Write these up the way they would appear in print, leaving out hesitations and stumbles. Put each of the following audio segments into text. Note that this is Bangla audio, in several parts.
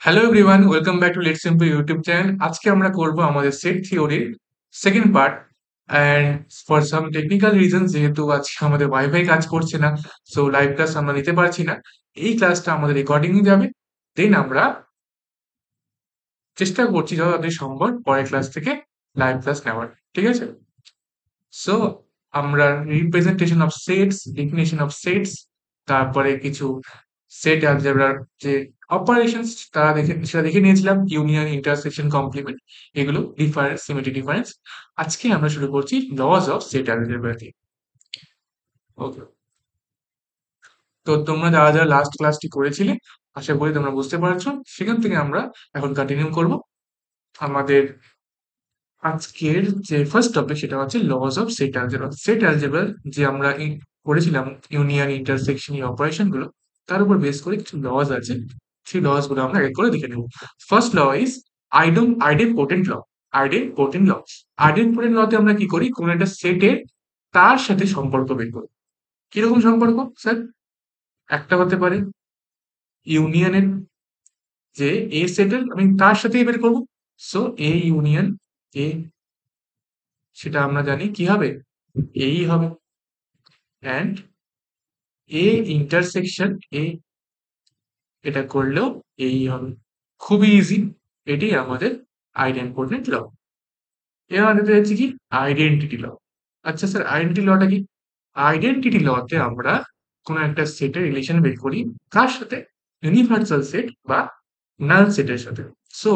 Hello everyone, welcome back to let simple YouTube channel. আজকে আমরা করব আমাদের সেট থিওরির second part. And for some technical reason, যেহেতু আজকে আমাদের ওয়াইফাই কাজ করছে না, সো লাইভ ক্লাস আমরা নিতে পারছি না। এই ক্লাসটা আমাদের রেকর্ডিংয়ে যাবে, দেন আমরা চেষ্টা করছি যতটা সম্ভব পরের ক্লাস থেকে লাইভ ক্লাস নেওয়ার। ঠিক আছে? সো আমরা representation of sets, definition of sets, তারপরে কিছু সেট অ্যালজেব্রার যে অপারেশনস সেটা দেখে নিয়েছিলাম, ইউনিয়ন, ইন্টারসেকশন, কমপ্লিমেন্ট, এগুলো ডিফারেন্স, সিমেট্রি, ডিফারেন্স। আজকে আমরা শুরু করছি লজ অফ সেট অ্যালজেব্রা দিয়ে। ওকে, তো তোমরা যারা যারা লাস্ট ক্লাসটি করেছিলে, আশা করি তোমরা বুঝতে পারছো। সেখান থেকে আমরা এখন কন্টিনিউ করব আমাদের আজকের যে ফার্স্ট টপিক, সেটা হচ্ছে laws of set algebra. Set algebra যে আমরা করেছিলাম, ইউনিয়ন, ইন্টারসেকশন, এই অপারেশন গুলো, তার উপর বেস করে কিছু লস আছে। সেই লস গুলো আমরা এক করে দেখে নেব। First law is idempotent law. Idempotent law, idempotent লতে আমরা কি করি, কোন একটা সেটের তার সাথে সম্পর্ক বের করি। কিরকম সম্পর্ক স্যার? একটা হতে পারে ইউনিয়নের, যে এ সেটের আমি তার সাথেই বের করবো। সো এ ইউনিয়ন এ, সেটা আমরা জানি কি হবে, এই হবে। অ্যান্ড এ ইন্টারসেকশন এ, এটা করলেও এই হবে। খুবই ইজি, এটি আমাদের আইডেম্পোটেন্ট ল। এবার আমাদের হচ্ছে কি, আইডেন্টিটি ল। আচ্ছা স্যার, আইডেন্টিটি লটা কি? আইডেন্টিটি লতে আমরা কোনো একটা সেটের রিলেশন বের করি, কার সাথে? ইউনিভার্সাল সেট বা নাল সেটের সাথে। সো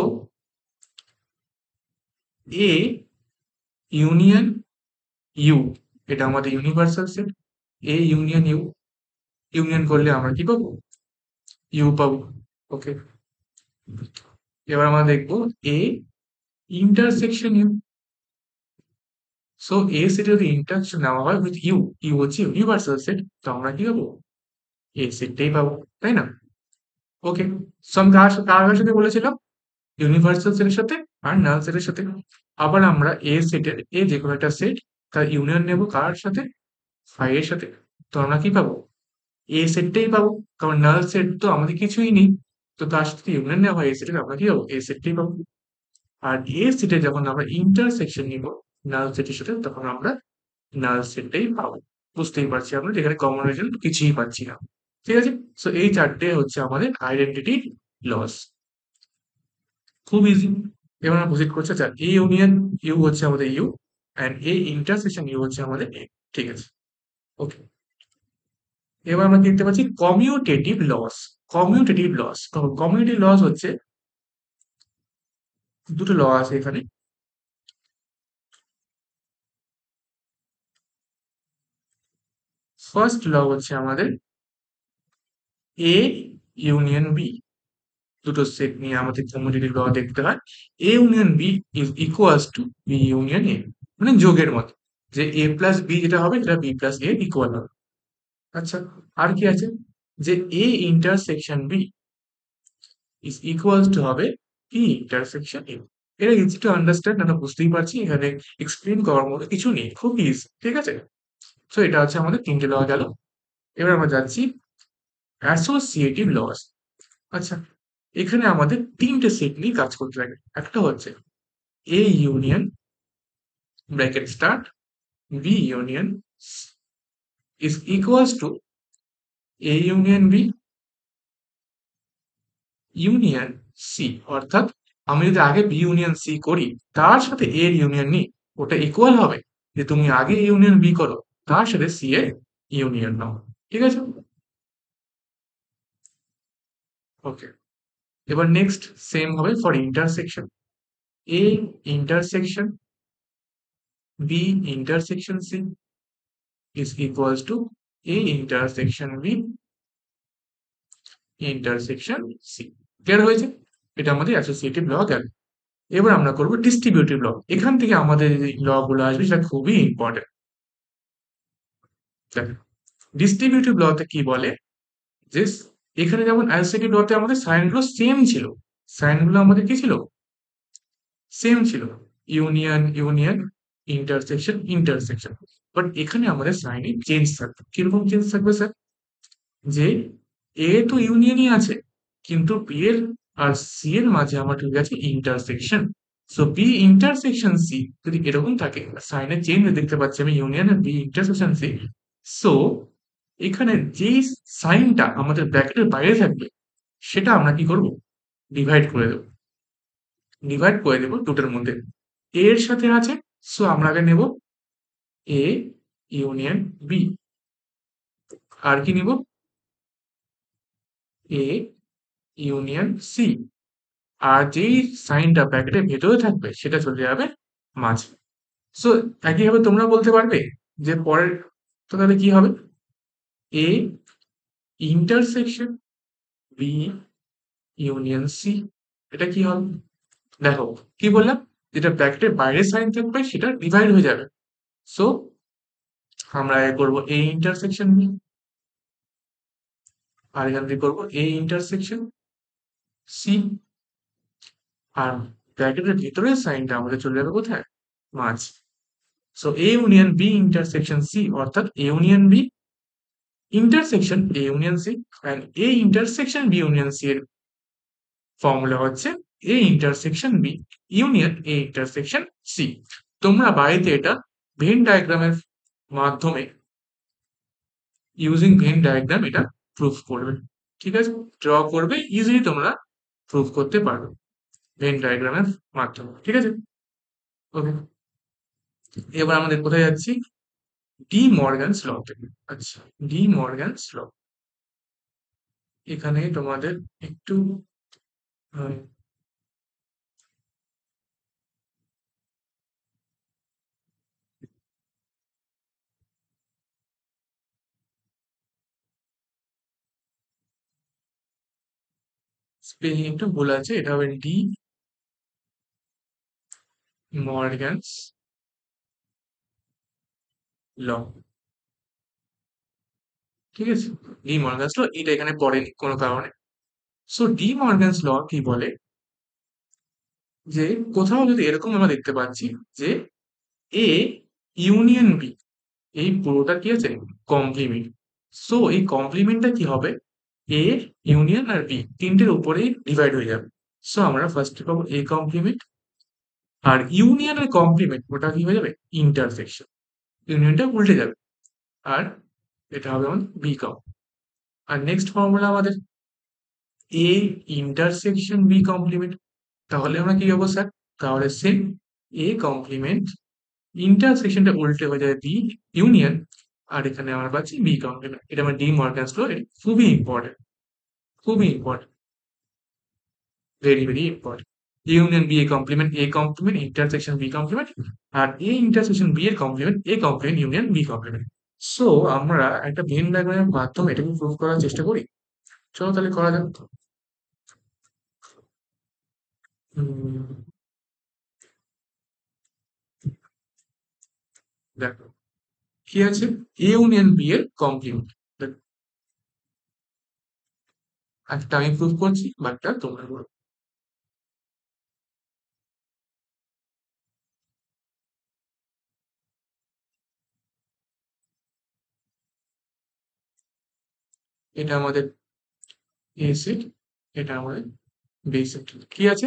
এ ইউনিয়ন ইউ, এটা আমাদের universal set. A union U, union করলে আমরা কি পাবো? ইউ পাবো। ওকে, এবার আমরা দেখবো এ ইন্টারসেকশন ইউ। সো এ সেটে যদি ইন্টারসেকশন নেওয়া হয় উইথ ইউ, ইউ হচ্ছে ইউনিভার্সাল সেট, তো আমরা কি পাবো? এ সেটটাই পাবো, তাই না? ওকে, সো আমি কার সাথে বলেছিলাম? ইউনিভার্সাল সেটের সাথে আর নাল সেটের সাথে। আবার আমরা এ সেটের, এ যে কোনো একটা সেট, তার ইউনিয়ন নেব কার সাথে? ফাই এর সাথে। তো আমরা কি পাবো? এ সেটটাই পাবো, কারণ নাল সেট তো আমাদের কিছুই নেই। তো তার সাথে ইউনিয়ন নেওয়া হয় এ সেটের, আমরা কি পাবো? এ সেটটাই পাবো। আর এ সেটে যখন আমরা ইন্টারসেকশন নিব নাল সেটের সাথে, তখন আমরা নাল সেটটাই পাবো। বুঝতেই পারছি আমরা, যেখানে কমন রেজাল্ট কিছুই পাচ্ছি না। ঠিক আছে? সো এই চারটে হচ্ছে আমাদের আইডেন্টিটি লস। খুব ইজি। এবার আমরা প্রসিড করছি। আচ্ছা, এ ইউনিয়ন ইউ হচ্ছে আমাদের U, and A intersection U হচ্ছে আমাদের এ। ঠিক আছে? ওকে, এবার আমরা দেখতে পাচ্ছি commutative laws. Commutative laws, commutative laws হচ্ছে দুটো ল আছে এখানে। ফার্স্ট ল হচ্ছে আমাদের এ ইউনিয়ন বি। দুটো সেট নিয়ে আমাদের কমিউটেটিভ ল দেখতে হয়। A union B is equals to B union A, মানে যোগের মতো, যে এ প্লাস বি যেটা হবে সেটা বি প্লাস এ ইকুয়াল হবে। আচ্ছা, আর কি আছে, যে A intersection B is equals to হবে বি ইন্টারসেকশন এ। এটা ইজি টু আন্ডারস্ট্যান্ড, আমরা বুঝতেই পারছি, এখানে এক্সপ্লেন করার মতো কিছু নেই, খুব ইজি। ঠিক আছে? সো এটা হচ্ছে আমাদের তিনটে ল গেল। এবার আমরা যাচ্ছি অ্যাসোসিয়েটিভ লস। আচ্ছা, এখানে আমাদের তিনটে সেট নিয়ে কাজ করতে লাগে। একটা হচ্ছে A union bracket start B union is equals to A union B union C. অর্থাৎ আমি যদি আগে বি ইউনিয়ন সি করি, তার সাথে এর ইউনিয়ন নিই, ওটা ইকুয়াল হবে যে তুমি আগে ইউনিয়ন বি করো, তার সাথে সি এর ইউনিয়ন নাও। ঠিক আছে? ওকে, এবার নেক্সট সেম হবে for intersection. A intersection B intersection C is equals to A intersection B intersection C। Clear হয়েছে? এটা আমাদের অ্যাসোসিয়েটিভ ল গেল। এবার আমরা করব ডিস্ট্রিবিউটিভ ল। এখান থেকে আমাদের যে ল গুলো আসবে সেটা খুবই ইম্পর্টেন্ট। দেখেন, ডিস্ট্রিবিউটিভ লতে কি বলে, যে এখানে যেমন অ্যাসোসিয়েটিভ লতে আমাদের সাইন গুলো সেম ছিল, সাইন গুলো আমাদের কি ছিল? সেম ছিল, union union, intersection intersection. But এখানে আমাদের সাইনে চেঞ্জ থাকবে। কিরকম চেঞ্জ থাকবে স্যার? যে এ তো ইউনিয়নই আছে, কিন্তু বি এর আর সি এর মাঝে আমার ঢুকে গেছে intersection. So B intersection C যদি এরকম থাকে, সাইনের চেঞ্জ দেখতে পাচ্ছি আমি, union B intersection C. So এখানে যেই সাইনটা আমাদের ব্র্যাকেটের বাইরে থাকবে সেটা আমরা কি করব, ডিভাইড করে দেব। ডিভাইড করে দেব দুটোর মধ্যে। এ এর সাথে আছে, সো আমরা আগে নেব এ ইউনিয়ন বি। আর কি নিব, এ ইউনিয়ন সি। আর যেই সাইনটা ব্র্যাকেটের ভেতরে থাকবে সেটা চলে যাবে মাঝে। সো একইভাবে তোমরা বলতে পারবে যে পরের তো তাহলে কি হবে, A intersection B union C. এটা কি হবে, দেখো কি বললাম, যেটা ব্র্যাকেটের বাইরে সাইন থাকবে সেটা ডিভাইড হয়ে যাবে। সো আমরা এ করবো এ ইন্টারসেকশন বি, আর এখান থেকে করবো এ ইন্টারসেকশন সি। আর ব্র্যাকেটের ভিতরের সাইনটা আমাদের চলে যাবে কোথায়, মাঝ। So A union B intersection C, অর্থাৎ A union B intersection A union C, and A intersection B union C এর ফর্মুলা হচ্ছে A intersection B union A intersection C. তোমরা বাড়িতে এটা ভেন ডায়াগ্রামের মাধ্যমে, ইউজিং ভেন ডায়াগ্রাম এটা প্রুফ করবে। ঠিক আছে, ড্র করবে, ইজিলি তোমরা প্রুফ করতে পারবে ভেন ডায়াগ্রামের মাধ্যমে। ঠিক আছে, ওকে। এবার আমাদের কোথায় যাচ্ছি, ডি মর্গানস ল থেকে। আচ্ছা, ডি মর্গানস ল, এখানে তোমাদের একটু স্পেলিং একটু ভুল আছে, এটা হবে ডি মর্গানস ল। ঠিক আছে, ডি মর্গানস ল, এটা এখানে পড়েনি কোনো কারণে। সো ডি মর্গানস ল কি বলে, যে কোথাও যদি এরকম আমরা দেখতে পাচ্ছি যে এ ইউনিয়ন বি, এই পুরোটা কি আছে, কমপ্লিমেন্ট। সো এই কমপ্লিমেন্টটা কি হবে, এ ইউনিয়ন আর বি তিনটের উপরেই ডিভাইড হয়ে যাবে। সো আমরা ফার্স্টে পাবো এ কমপ্লিমেন্ট, আর ইউনিয়নের কমপ্লিমেন্ট ওটা কি হয়ে যাবে, ইন্টারসেকশন। ইউনিয়নটা উল্টে যাবে, আর এটা হবে আমাদের বি কম। আর নেক্সট ফর্মুলা আমাদের এ ইন্টারসেকশন বি কমপ্লিমেন্ট। তাহলে আমরা কি পাবো স্যার, তাহলে সেম এ কমপ্লিমেন্ট, ইন্টারসেকশনটা উল্টে হয়ে যায় বি ইউনিয়ন, আর এখানে আমরা পাচ্ছি বি কমপ্লিমেন্ট। এটা আমার ডি মর্গানস ল, খুবই ইম্পর্টেন্ট, খুবই important, very very important. Union B A complement intersection B complement, আর এ ইন্টারসেকশন বি এর complement A complement union B complement. So আমরা একটা ভেন ডায়াগ্রামের মাধ্যমে এটাকে প্রুভ করার চেষ্টা করি। চলো তাহলে করা যাক। উম, দেখো কি আছে, এ ইউনিয়ন বি এর কমপ্লিমেন্ট একটা আমি প্রুভ করছি, বাকিটা তোমরা করো। এটা আমাদের এ সেট, এটা আমাদের বি সেট। কি আছে,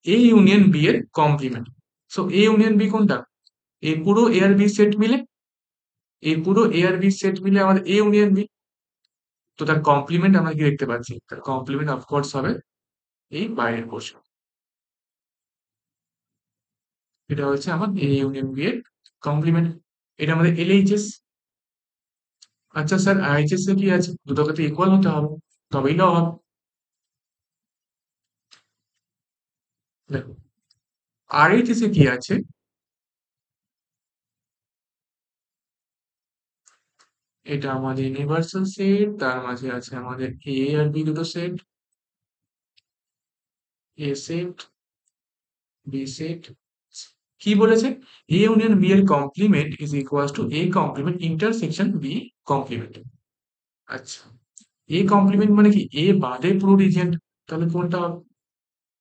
এ ইউনিয়ন বি এর complement. So A union B কোনটা, এই পুরো এ আর বি সেট মিলে, এই পুরো এ আর বি সেট মিলে আমাদের এ ইউনিয়ন বি। তো তার কমপ্লিমেন্ট আমরা কি দেখতে পাচ্ছি, তার কমপ্লিমেন্ট অফকোর্স হবে এই বাইরের পোর্শন। এটা হচ্ছে আমার এ ইউনিয়ন বি এর কমপ্লিমেন্ট। এটা আমাদের এলএইচএস। আচ্ছা স্যার, আইএইচএস এ কি আছে, দুটোকে তো ইকুয়াল হতে হবে, তবেই না হবে। দেখো আরএইচএস এ কি আছে, এটা আমাদের ইউনিভার্সাল সেট, তার মাঝে আছে আমাদের এ আর বি দুটো set, A set B set. কি বলেছে, এ ইউনিয়ন বি এর complement is equal to A complement intersection B complement. আচ্ছা, এ কমপ্লিমেন্ট মানে কি, এ বাদে পুরো রিজিয়ন, তাহলে কোনটা হবে,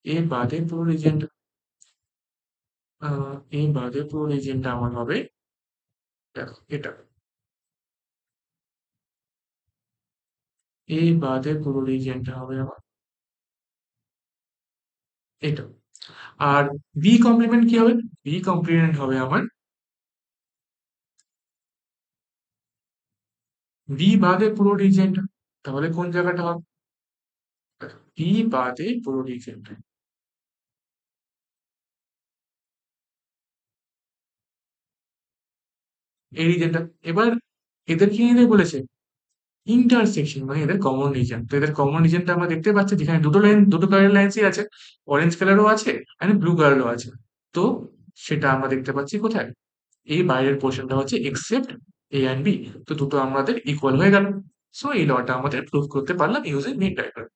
এ বাদে পুরো রিজিয়নটা, এ বাদে পুরো রিজিয়নটা আমার হবে, দেখো এটা, এ বাদে পুরো রিজিয়নটা হবে আমার এটা। আর বি কমপ্লিমেন্ট কি হবে? বি কমপ্লিমেন্ট হবে আমার বি বাদে পুরো রিজিয়নটা। তাহলে কোন জায়গাটা হবে? বি বাদে পুরো রিজিয়নটা, এই রিজিয়নটা। এবার এদের কি নিয়ে বলেছে? ইন্টারসেকশন, মানে এদের কমন রিজন। তো এদের কমন রিজনটা আমরা দেখতে পাচ্ছি, যেখানে দুটো লাইন, দুটো কালার লাইন্সই আছে, অরেঞ্জ কালারও আছে এন্ড ব্লু কালারও আছে। তো সেটা আমরা দেখতে পাচ্ছি কোথায়? এই বাইরের পোর্শনটা হচ্ছে এক্সেপ্ট এ অ্যান্ড বি। তো দুটো আমাদের ইকুয়াল হয়ে গেল। সো এই লটা আমাদের প্রুভ করতে পারলাম ইউজিং মিন ডায়াগ্রাম।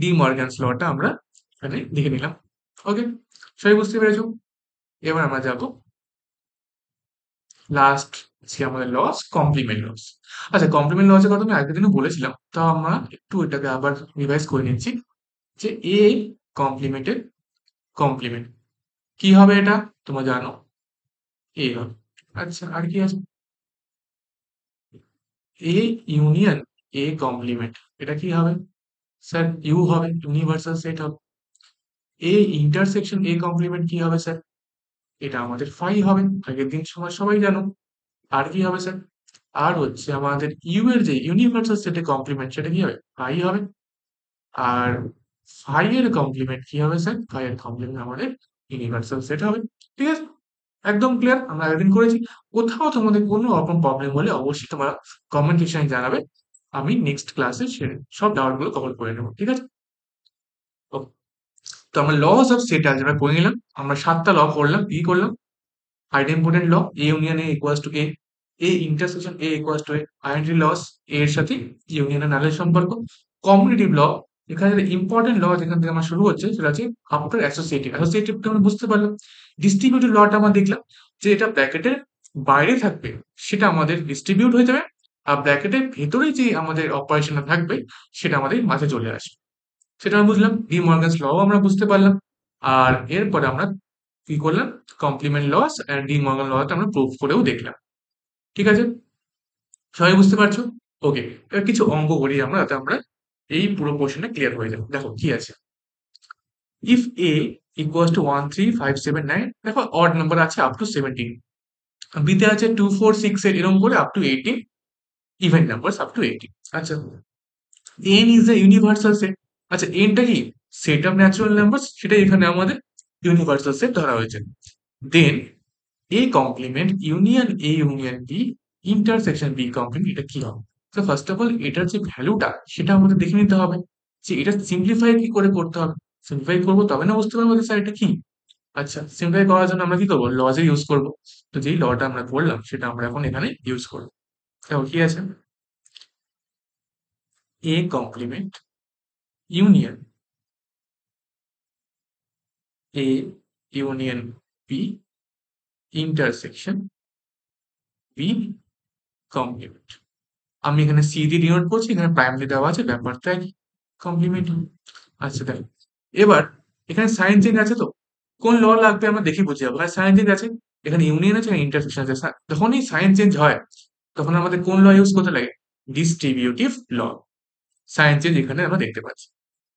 ডি মর্গ্যানস লটা আমরা এখানে লিখে নিলাম। ওকে, সবাই বুঝতে পেরেছো? এবার আমরা যাব লাস্ট, যে আমাদের লস, কমপ্লিমেন্ট লস। আচ্ছা, কমপ্লিমেন্ট লসের কথা আমি আগের দিনও বলেছিলাম, তো আমরা একটু এটাকে আবার রিভাইজ করে নিচ্ছি। যে এ কমপ্লিমেন্টের কমপ্লিমেন্ট কি হবে? এটা তোমরা জানো, এ হবে। আচ্ছা, আর কি আছে? এ ইউনিয়ন এ কমপ্লিমেন্ট, এটা কি হবে? স্যার ইউ হবে, ইউনিভার্সাল সেট হবে। এ ইন্টারসেকশন এ কমপ্লিমেন্ট কি হবে স্যার? এটা আমাদের ফাই হবে, আগের দিন সময় সবাই জানো। আর কি হবে স্যার? আর হচ্ছে আমাদের ইউ এর যে ইউনিভার্সাল সেটের কমপ্লিমেন্ট, সেটা কি হবে? ফাই হবে। আর ফাই এর কমপ্লিমেন্ট কি হবে স্যার? ফাই এর কমপ্লিমেন্ট আমাদের ইউনিভার্সাল সেট হবে। ঠিক আছে, একদম ক্লিয়ার, আমরা একদিন করেছি। কোথাও তোমাদের কোনো রকম প্রবলেম হলে অবশ্যই তোমরা কমেন্ট সেকশনে জানাবে, আমি নেক্সট ক্লাসে সে সব ডাউট গুলো কভার করে নেবো। ঠিক আছে? Okay. তো আমরা লস অফ সেট অ্যালজেব্রা করে নিলাম। আমরা 7টা ল করলাম। কি করলাম? Idempotent law, A union A equals to A, A intersection A equals to A, identity laws, A এর সাথে ইউনিয়নের নালের সম্পর্ক, কমিউনিটিভ ল। এখানে ইম্পর্টেন্ট ল যেখান থেকে আমার শুরু হচ্ছে সেটা হচ্ছে আফটার অ্যাসোসিয়েটিভ। অ্যাসোসিয়েটিভটা আমরা বুঝতে পারলাম। ডিস্ট্রিবিউটিভ লটা আমরা দেখলাম, যে এটা ব্র্যাকেটের বাইরে থাকবে সেটা আমাদের ডিস্ট্রিবিউট হয়ে যাবে, আর ব্র্যাকেটের ভেতরে যে আমাদের অপারেশনটা থাকবে সেটা আমাদের মাঝে চলে আসবে। সেটা আমরা বুঝলাম। ডি মর্গানস ল আমরা বুঝতে পারলাম। আর এরপরে আমরা কি করলাম? Complement laws and De Morgan লটা আমরা প্রুভ করেও দেখলাম। ঠিক আছে, সবাই বুঝতে পারছো? ওকে, এবার কিছু অঙ্ক করি আমরা, যাতে আমরা এই পুরো পোর্শনটা ক্লিয়ার হয়ে যাবে। দেখো কি আছে। ইফ এ ইকুয়ালস টু 1 3 5 7 9, দেখো অড নাম্বার আছে আপ টু 17, বিতে আছে 2 4 6 8, এরকম করে up to 18, even numbers up to 18। আচ্ছা, n is the universal set. আচ্ছা, nটা কি? সেট অফ ন্যাচুরাল নাম্বারস, সেটা এখানে আমাদের ইউনিভার্সাল সেট ধরা হয়েছে। Then A complement union A union B intersection B complement, এটা কি হবে? তো ফার্স্ট অফ অল এটার যে ভ্যালুটা সেটা আমাদের দেখে নিতে হবে, যে এটা সিম্পলিফাই কি করে করতে হবে। সিম্পলিফাই করবো তবে না বুঝতে পারবো যে স্যার এটা কি। আচ্ছা, সিম্পলিফাই করার জন্য আমরা কি করবো? লজে ইউজ করবো। তো যেই লটা আমরা করলাম সেটা আমরা এখন এখানে ইউজ করবো। দেখো কি আছে। A complement union A union B intersection B complement. আমি এখানে সি দিয়ে ডিনোট করছি, এখানে প্রাইমারি দেওয়া আছে, ব্যাপারটা কি কমপ্লিমেন্ট। আচ্ছা দেখো, এবার এখানে সাইন চেঞ্জ আছে, তো কোন ল লাগবে আমরা দেখি বুঝে যাবো। হ্যাঁ, সাইন চেঞ্জ আছে, এখানে ইউনিয়ন আছে, এখানে ইন্টারসেকশন আছে। যখনই সাইন চেঞ্জ হয় তখন আমাদের কোন ল ইউজ করতে লাগে? ডিস্ট্রিবিউটিভ ল। সাইন চেঞ্জ এখানে আমরা দেখতে পাচ্ছি।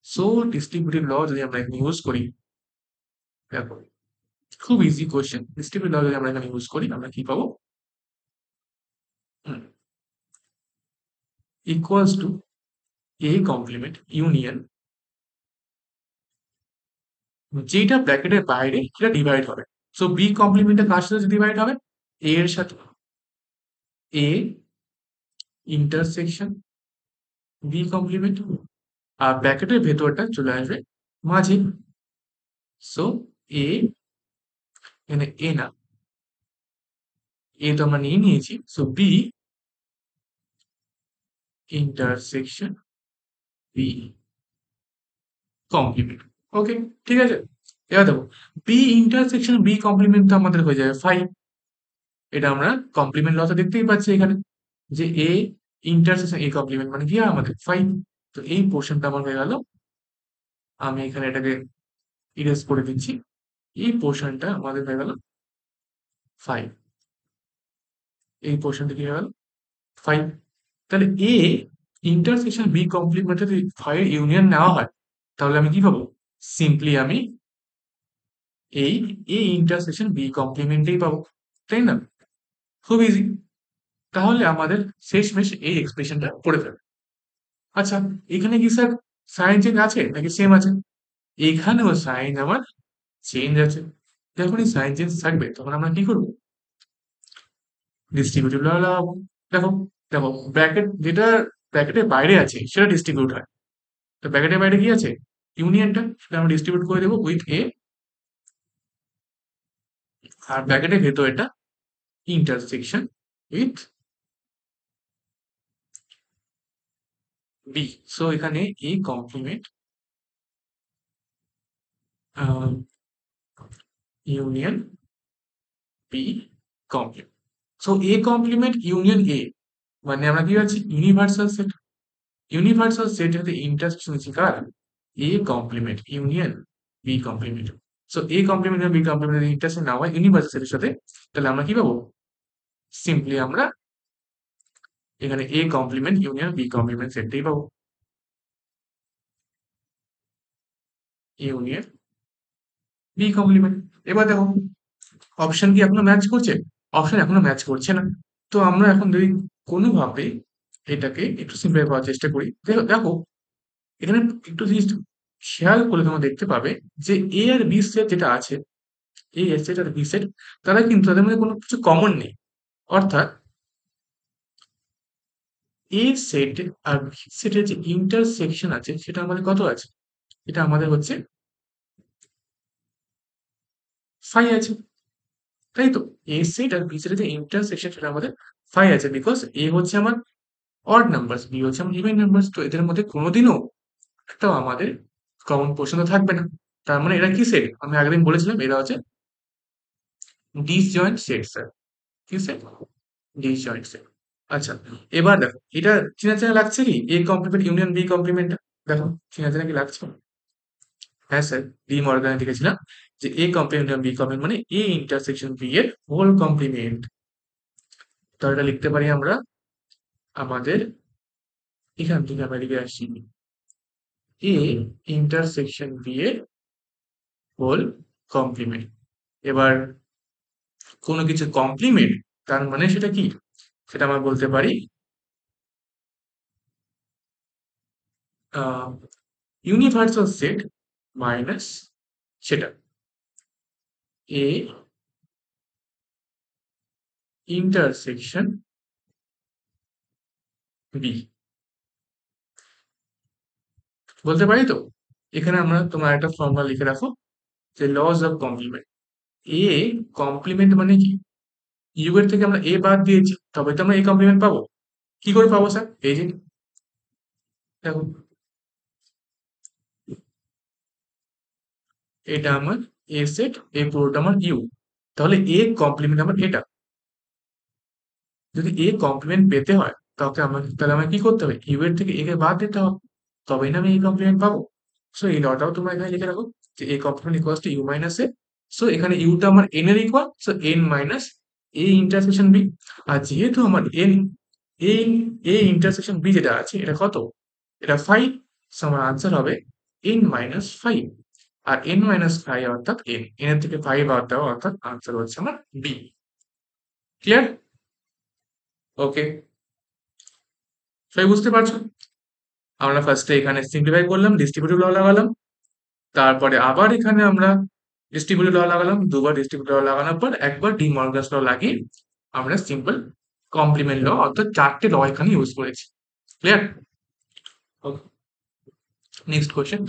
সো ডিস্ট্রিবিউটিভ ল যদি আমরা এখানে ইউজ করি, দেখো খুব ইজি কোয়েশ্চেন। ডিস্ট্রিবিউটিভ ল যদি আমরা এখানে ইউজ করি, আমরা কি পাবো? Equals to A complement union, যেটা ব্র্যাকেটের বাইরে সেটা ডিভাইড হবে। সো বি কমপ্লিমেন্টটা কার সাথে ডিভাইড হবে? এ এর সাথে। এ ইন্টারসেকশন বি কমপ্লিমেন্ট, আর ব্র্যাকেটের ভেতরটা চলে আসবে মাঝে। সো এ, এখানে এ না, এ তো আমরা নিয়ে নিয়েছি। So B intersection B complement. Okay, ঠিক আছে। এবার দেখো, বি ইন্টারসেকশন বি কমপ্লিমেন্ট তো আমাদের হয়ে যাবে 5। এটা আমরা কমপ্লিমেন্ট লতে দেখতেই পাচ্ছি এখানে, যে এ ইন্টারসেকশন এ কমপ্লিমেন্ট মানে কি হয়? আমাদের 5। তো এই পোর্শনটা আমার হয়ে গেল। আমি এখানে এটাকে ইরেজ করে দিচ্ছি। এই পোর্শনটা আমাদের হয়ে গেল 5। এই পোর্শনটা কি হয়ে গেল? 5। তাহলে এ ইন্টারসেকশন বি কমপ্লিমেন্ট যদি 5 ইউনিয়ন নেওয়া হয়, তাহলে আমি কি পাবো? সিম্পলি আমি এই এ ইন্টারসেকশন বি কমপ্লিমেন্টেই পাবো, তাই না? খুব ইজি। তাহলে আমাদের শেষমেশ এই এক্সপ্রেশনটা পড়ে যাবে। আচ্ছা, এখানে কি স্যার সাইন চেঞ্জ আছে নাকি সেম আছে? এখানেও সাইন আমার চেঞ্জ আছে। যখনই সাইন চেঞ্জ থাকবে তখন আমরা কি করবো? ডিস্ট্রিবিউটিভ ল লাগাবো। দেখো, দেখো, ব্র্যাকেট যেটা ব্র্যাকেটের বাইরে আছে সেটা ডিস্ট্রিবিউট হয়। তো ব্র্যাকেটের বাইরে কি আছে? ইউনিয়নটা, সেটা আমরা ডিস্ট্রিবিউট করে দেবো উইথ এ, আর ব্র্যাকেটের ভেতর এটা ইন্টারসেকশন উইথ বি। সো এখানে A complement union B complement. So A complement union A মানে আমরা কি পাচ্ছি? Universal set. ইউনিভার্সাল সেট হতে ইন্টারসেকশন হচ্ছে কার? A complement union B complement. So A complement এবং বি কমপ্লিমেন্ট যদি ইন্টারসেকশন না হয় ইউনিভার্সাল সেটের সাথে, তাহলে আমরা কি পাবো? সিম্পলি আমরা এখানে A complement union B complement সেটটাই পাবো। Union B complement. এবার দেখো, অপশন কি এখনো ম্যাচ করছে? অপশন এখনো ম্যাচ করছে না। তো আমরা এখন যদি কোনোভাবে এটাকে একটু সিম্পলিফাই করার চেষ্টা করি, দেখো দেখো, এখানে একটু জিনিস খেয়াল করলে তোমরা দেখতে পাবে যে এ আর বি সেট যেটা আছে, এ সেট আর বি সেট, তারা কিন্তু তাদের মধ্যে কোনো কিছু কমন নেই। অর্থাৎ এ সেট আর বি সেটের যে ইন্টারসেকশন আছে সেটা আমাদের কত আছে? এটা আমাদের হচ্ছে ফাই আছে, তাই তো? এ সেট আর বি সেটের যে ইন্টারসেকশন সেটা আমাদের ফাই আছে, বিকজ এ হচ্ছে আমার অড নাম্বারস, বি হচ্ছে আমার ইভেন নাম্বারস। তো এদের মধ্যে কোনোদিনও একটাও আমাদের কমন পোর্শন তো থাকবে না। তার মানে এরা কি সেট? আমি আগের দিন বলেছিলাম এরা হচ্ছে ডিসজয়েন্ট সেট স্যার। কি সেট? Disjoint set. আচ্ছা, এবার দেখো এটা চেনা চেনা লাগছে কি? A complement union B complement. দেখো চেনা চেনা কি লাগছে? হ্যাঁ স্যার, ডি মর্গানে লিখেছিলাম যে A complement union B complement মানে এ ইন্টারসেকশন বি এর হোল কমপ্লিমেন্ট। তো এটা লিখতে পারি আমরা আমাদের এখান থেকে আমরা লিখে আসছি এ ইন্টারসেকশন বি এর হোল কমপ্লিমেন্ট। এবার কোনো কিছু কমপ্লিমেন্ট, তার মানে সেটা কি? সেটা আমরা বলতে পারি ইউনিভার্সাল সেট মাইনাস সেটা এ ইন্টারসেকশন বি। বলতে পারি তো? এখানে আমরা তোমার একটা ফর্মুলা লিখে রাখো যে laws of complement. A complement মানে কি? ইউ এর থেকে আমরা এ বাদ দিয়েছি, তবে তো আমরা এ কমপ্লিমেন্ট পাবো। কি করে পাবো স্যার? এই যে দেখো, এটা আমার এ সেট, এই পুরোটা আমার ইউ। তাহলে এ কমপ্লিমেন্ট আমার এটা। যদি এ কমপ্লিমেন্ট পেতে হয় তাহলে আমাকে কি করতে হবে? ইউ এর থেকে এ কে বাদ দিতে হবে, তবেই না আমি এ কমপ্লিমেন্ট পাবো। সো এই লটাও তোমরা এখানে লিখে রাখো যে A complement equals to U minus A. So এখানে ইউটা আমার এন এর equal, so N minus A intersection B. আর যেহেতু আমার এন এ এ ইন্টারসেকশন বি যেটা আছে এটা কত? এটা 5। সো আমার আনসার হবে এন মাইনাস 5। আর এন মাইনাস 5 অর্থাৎ এন এর থেকে 5 বাদ দেওয়া, অর্থাৎ আনসার হচ্ছে আমার বি। ক্লিয়ার? ওকে, সবাই বুঝতে পারছো? আমরা ফার্স্টে এখানে সিম্পলিফাই করলাম, ডিস্ট্রিবিউটিভ ল লাগালাম, তারপরে আবার এখানে আমরা ডিস্ট্রিবিউটিভ ল লাগালাম, দুবার ডিস্ট্রিবিউটিভ ল লাগানোর পর একবার ডি মর্গানস ল লাগিয়ে আমরা সিম্পল কমপ্লিমেন্ট ল অর্থাৎ 4টে ল এখানে ইউজ করেছি। ক্লিয়ার? Next question.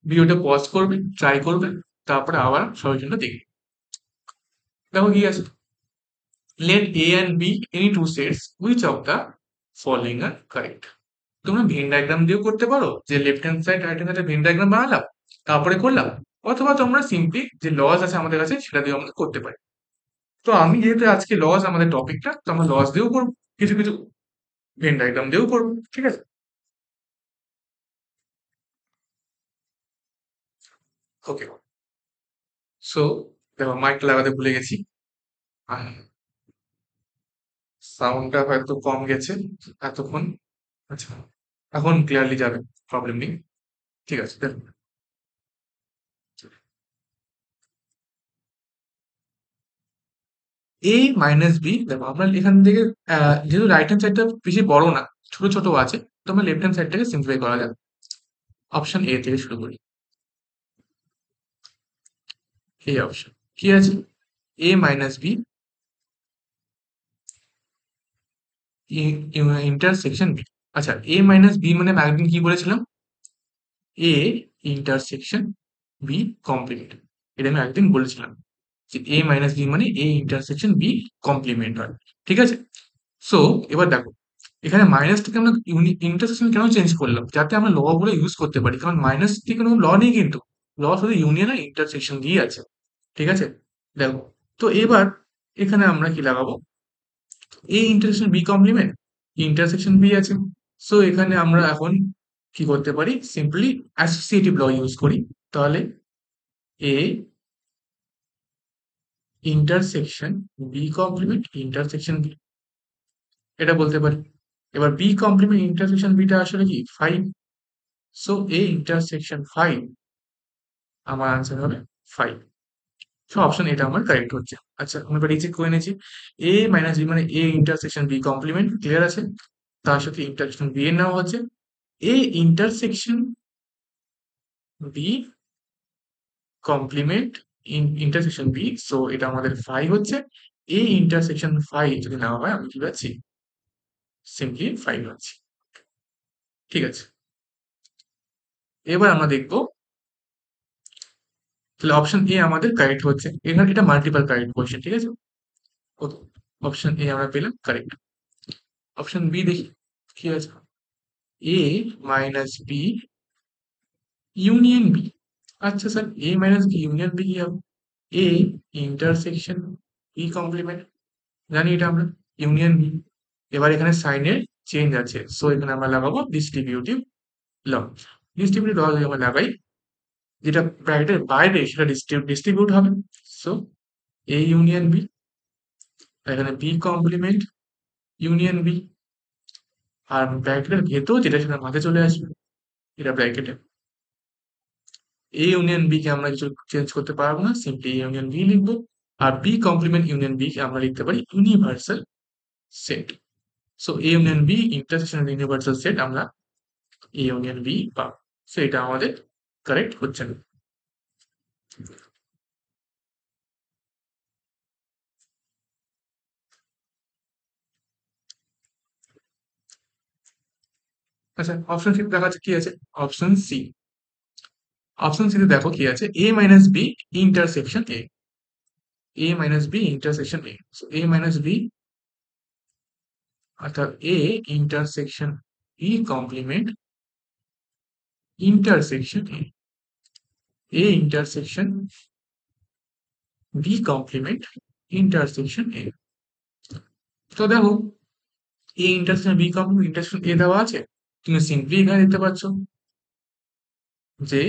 ভিডিওটা পজ করবে, ট্রাই করবে, তারপরে আবার সলিউশনটা দেখবে। দেখো কি আছে, let A and B any two sets which of the following are correct। তোমরা ভেন ডায়াগ্রাম দিয়েও করতে পারো, যে left hand side right hand side Venn diagram বানালাম তারপরে করলাম, অথবা তোমরা সিম্পলি যে লস আছে আমাদের কাছে সেটা দিয়ে আমরা করতে পারি। তো আমি যেহেতু আজকে লস আমাদের টপিকটা, তো আমরা লস দিয়েও করবো, কিছু কিছু ভেন ডায়াগ্রাম দিয়েও করবো, ঠিক আছে? ওকে, সো দেখো মাইকটা লাগাতে ভুলে গেছি, সাউন্ডটা হয়তো কম গেছে এতক্ষণ। আচ্ছা, এখন ক্লিয়ারলি যাবে, প্রবলেম নেই। ঠিক আছে, দেখো। এ মাইনাস বি, দেখো আমরা এখান থেকে যেহেতু রাইট হ্যান্ড সাইডটা বেশি বড় না, ছোট ছোট আছে, তো আমরা লেফট হ্যান্ড সাইডটাকে সিম্পলিফাই করা যাক। অপশন এ থেকে শুরু করি। এই অপশন কি আছে, A minus B intersection B. আচ্ছা, এ মাইনাস বি মানে আমি একদিন কি বলেছিলাম, এ ইন্টারসেকশন বি কমপ্লিমেন্ট। এটা আমি একদিন বলেছিলাম যে এ মাইনাস বি মানে এ ইন্টারসেকশন বি কমপ্লিমেন্ট হয়। ঠিক আছে, সো এবার দেখো এখানে মাইনাস থেকে আমরা ইন্টারসেকশন কেন চেঞ্জ করলাম, যাতে আমরা ল গুলো ইউজ করতে পারি, কারণ মাইনাস থেকে কোনো ল নেই, কিন্তু ল শুধু ইউনিয়ন আর ইন্টারসেকশন দিয়ে আছে। ঠিক আছে, দেখো তো এবার এখানে আমরা কি লাগাবো, A intersection B complement, intersection B আছে, সো এখানে আমরা এখন কি করতে পারি, সিম্পলি অ্যাসোসিয়েটিভ ল ইউজ করি। তাহলে A intersection B complement intersection B, এটা বলতে পারি। এবার বি কমপ্লিমেন্ট ইন্টারসেকশন বিটা আসলে কি 5, সো এ ইন্টারসেকশন 5, আমার আনসার হবে 5। সো অপশন এটা আমার কারেক্ট হচ্ছে। আচ্ছা আমরা এবার রিচেক করে নিয়েছি, এ মাইনাস বি মানে A intersection B complement, clear আছে, তার সাথে ইন্টারসেকশন বি এর নেওয়া হচ্ছে A intersection B complement intersection B, so এটা আমাদের 5 হচ্ছে। এ ইন্টারসেকশন 5 যদি নেওয়া হয় আমি কি পাচ্ছি, সিম্পলি 5 পাচ্ছি। ঠিক আছে, এবার আমরা দেখবো, তাহলে অপশন এ আমাদের কারেক্ট হচ্ছে, এখানে এটা মাল্টিপল কারেক্ট কোয়েশ্চেন। ঠিক আছে, ওকে, অপশন এ আমরা পেলাম কারেক্ট। অপশন বি দেখি কি আছে, A minus B union B. আচ্ছা স্যার, এ মাইনাস বি ইউনিয়ন বি কি হবে, এ ইন্টারসেকশন বি কমপ্লিমেন্ট, জানি এটা আমরা, ইউনিয়ন বি। এবার এখানে সাইনের চেঞ্জ আছে, সো এখানে আমরা লাগাবো ডিস্ট্রিবিউটিভ ল। ডিস্ট্রিবিউটিভ ল যদি আমরা লাগাই, যেটা ব্র্যাকেটের বাইরে সেটা ডিস্ট্রিবিউট হবে, সো এ ইউনিয়ন বি, এখানে বি কমপ্লিমেন্ট ইউনিয়ন বি, আর ব্র্যাকেটের ভেতর যেটা সেটা মাঝে চলে আসবে, এটা ব্র্যাকেটে। এ ইউনিয়ন বি কে আমরা কিছু চেঞ্জ করতে পারবো না, সিম্পলি এ ইউনিয়ন বি লিখবো। আর বি কমপ্লিমেন্ট ইউনিয়ন বি কে আমরা লিখতে পারি universal set. So A union B intersection universal set, আমরা এ ইউনিয়ন বি পাবো। সো এটা আমাদের কারেক্ট হচ্ছে না। আচ্ছা অপশন সি দেখাচ্ছে কি আছে, অপশন সি। অপশন সি তে দেখো কি আছে, A minus B intersection A, A minus B intersection A, so A minus B অর্থাৎ A intersection B complement intersection A, A intersection B complement intersection A. তো দেখো A intersection B complement intersection A দেওয়া আছে, তুমি সিম্পলি এখানে দেখতে পাচ্ছ যে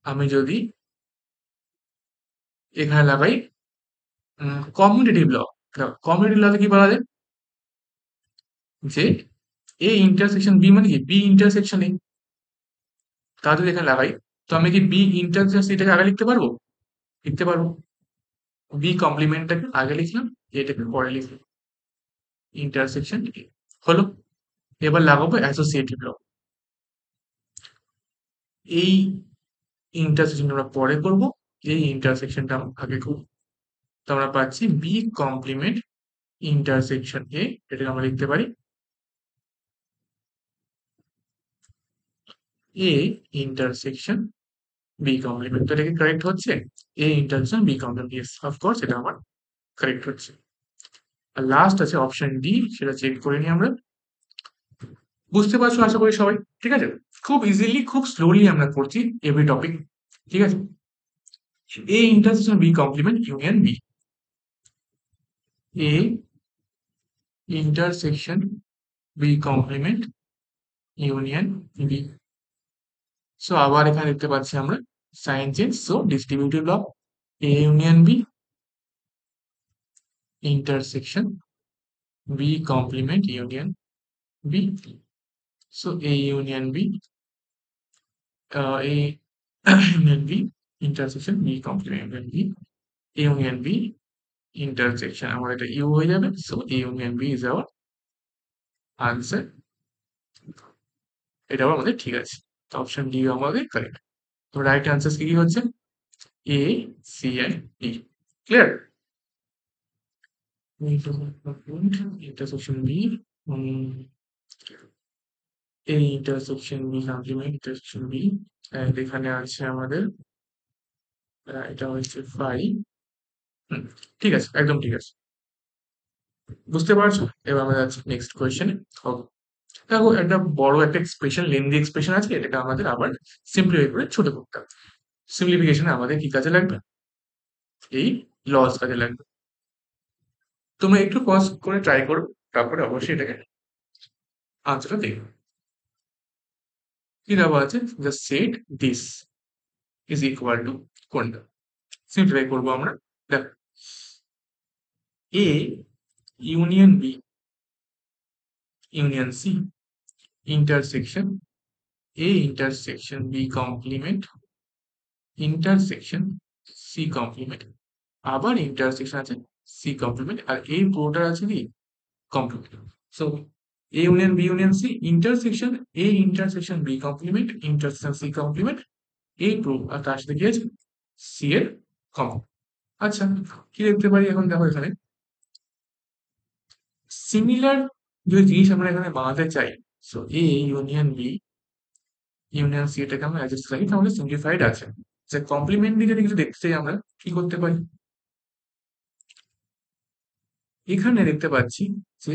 আমি যদি এখানে লাগাই কমিউটেটিভ ল, কমিউটেটিভ লতে কি বলা যায়, যে এ ইন্টারসেকশন বি মানে কি বি ইন্টারসেকশন এ, তা যদি এখানে লাগাই, তো আমি কি বি ইন্টারসেকশন এটাকে আগে লিখতে পারবো, লিখতে পারবো। বি কমপ্লিমেন্টটাকে আগে লিখলাম, এটাকে পরে লিখলাম, ইন্টারসেকশন এ হলো। এবার লাগাবো অ্যাসোসিয়েটিভ ল, এই ইন্টারসেকশন আমরা পরে করব, এই ইন্টারসেকশনটা আগে করব। তো আমরা পাচ্ছি বি কমপ্লিমেন্ট ইন্টারসেকশন এ, এটাকে আমরা লিখতে পারি এ ইন্টারসেকশন বি কমপ্লিমেন্ট। তো এটা কি কারেক্ট হচ্ছে, A intersection B complement, yes of course এটা আমার কারেক্ট হচ্ছে। আর লাস্ট আছে অপশন ডি, সেটা চেক করে নিই আমরা। বুঝতে পারছো আশা করি সবাই, ঠিক আছে, খুব ইজিলি খুব স্লোলি আমরা করছি এভরি টপিক। ঠিক আছে, A intersection B complement union B, A intersection B complement union B. So আবার এখানে দেখতে পাচ্ছি আমরা sign change, so distributive law, A union B intersection B complement union B, so A union B, A union B intersection B complement union B, A union B intersection আমার এটা ইউ হয়ে যাবে। So A union B is our answer. এটাও আমাদের ঠিক আছে। তো অপশন ডি আমাদের কারেক্ট। তো রাইট আনসার কি কি হচ্ছে? A, C and E. Clear? Intersection B, এই intersection B complement intersection B, and এখানে আছে আমাদের এটা হচ্ছে ফাই। ঠিক আছে, একদম ঠিক আছে। বুঝতে পারছো? এবার আমরা যাচ্ছি নেক্সট কোয়েশ্চেনে। দেখো একটা বড় একটা এক্সপ্রেশন, লেন্দি এক্সপ্রেশন আছে, এটাকে আমাদের আবার সিম্পলিফাই করে ছোট করতে হবে। সিম্পলিফিকেশনে আমাদের কি কাজে লাগবে? এই লস কাজে লাগবে। তোমরা একটু পজ করে ট্রাই করো, তারপরে অবশ্যই এটাকে আনসারটা দেখো। কি দেওয়া আছে? Just set this is equal to কোনটা? সিম্পলিফাই করবো আমরা। দেখো, A union B union C intersection A intersection B complement intersection C complement, আবার ইন্টারসেকশন আছে সি কমপ্লিমেন্ট, আর এই পুরোটা আছে কি complement. So A union B union C intersection A intersection B complement intersection C complement, এই প্রুফ, আর তার সাথে কি আছে? সি এর কমন। আচ্ছা, কি দেখতে পারি এখন? দেখো এখানে সিমিলার যদি জিনিস আমরা এখানে বানাতে চাই, so A union B union C এটাকে আমরা অ্যাডজাস্ট করি, তাহলে সিম্পলিফাইড আছে। যে কমপ্লিমেন্ট দিয়ে যদি কিছু দেখতে চাই আমরা, কি করতে পারি? এখানে দেখতে পাচ্ছি যে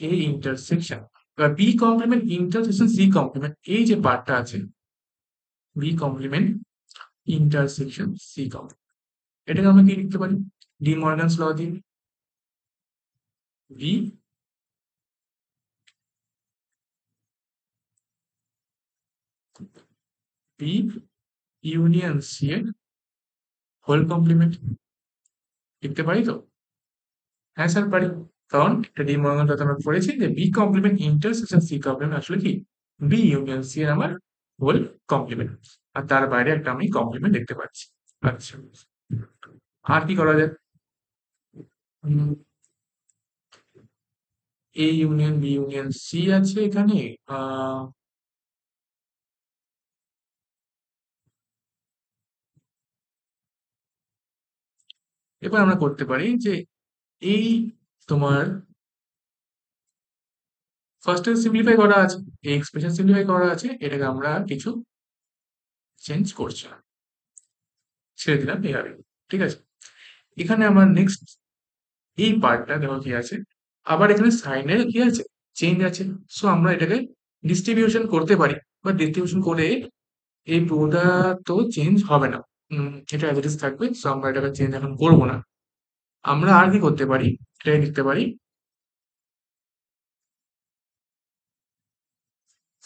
এ ইন্টারসেকশন বা B complement intersection C complement, এই যে পার্টটা আছে B complement intersection C complement, এটাকে আমরা কি লিখতে পারি? ডি মর্গানস ল দিয়ে বি বি ইউনিয়ন সি এর হোল কমপ্লিমেন্ট লিখতে পারি তো? হ্যাঁ স্যার পারি। কারণ এটা ডি মর্গান ল আমরা পড়েছি যে B complement intersection C complement আসলে কি বি ইউনিয়ন সি এর আমার হোল কমপ্লিমেন্ট, আর তার বাইরে একটা আমি কমপ্লিমেন্ট দেখতে পাচ্ছি। আচ্ছা, আর কি করা যায়? A union B union C আছে এখানে। আহ এবার আমরা করতে পারি যে এই তোমার ফার্স্টে সিম্পলিফাই করা আছে, এই এক্সপ্রেশন সিম্পলিফাই করা আছে, এটাকে আমরা কিছু চেঞ্জ করছি না, ছেড়ে দিলাম এইভাবে। ঠিক আছে, এখানে আমার নেক্সট এই পার্টটা দেখো কি আছে, আবার এখানে সাইনের কি আছে? চেঞ্জ আছে। সো আমরা এটাকে ডিস্ট্রিবিউশন করতে পারি, বা ডিস্ট্রিবিউশন করে এই পুরোটা তো চেঞ্জ হবে না, এটা অ্যাজ ইট ইজ থাকবে। সো আমরা এটাকে চেঞ্জ এখন করবো না। আমরা আর কি করতে পারি? এটাকে লিখতে পারি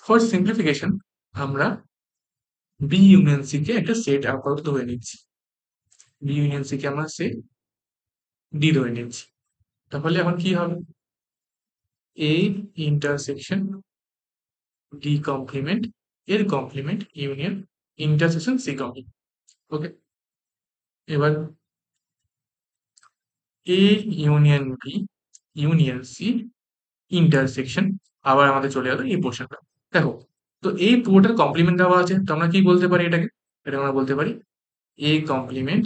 ফর সিম্পলিফিকেশন আমরা বি ইউনিয়ন সি কে একটা সেট আপাতত ধরে নিচ্ছি। বি ইউনিয়ন সি কে আমরা সেট ডি ধরে নিচ্ছি। তাহলে এখন কি হবে? এ ইন্টারসেকশন ডি কমপ্লিমেন্ট এর complement union intersection C complement. Okay, এবার A union B union C intersection, আবার আমাদের চলে গেল এই পোর্শনটা। দেখো, তো এই পুরোটার কমপ্লিমেন্ট দেওয়া আছে, তো আমরা কি বলতে পারি এটাকে? এটা আমরা বলতে পারি এ কমপ্লিমেন্ট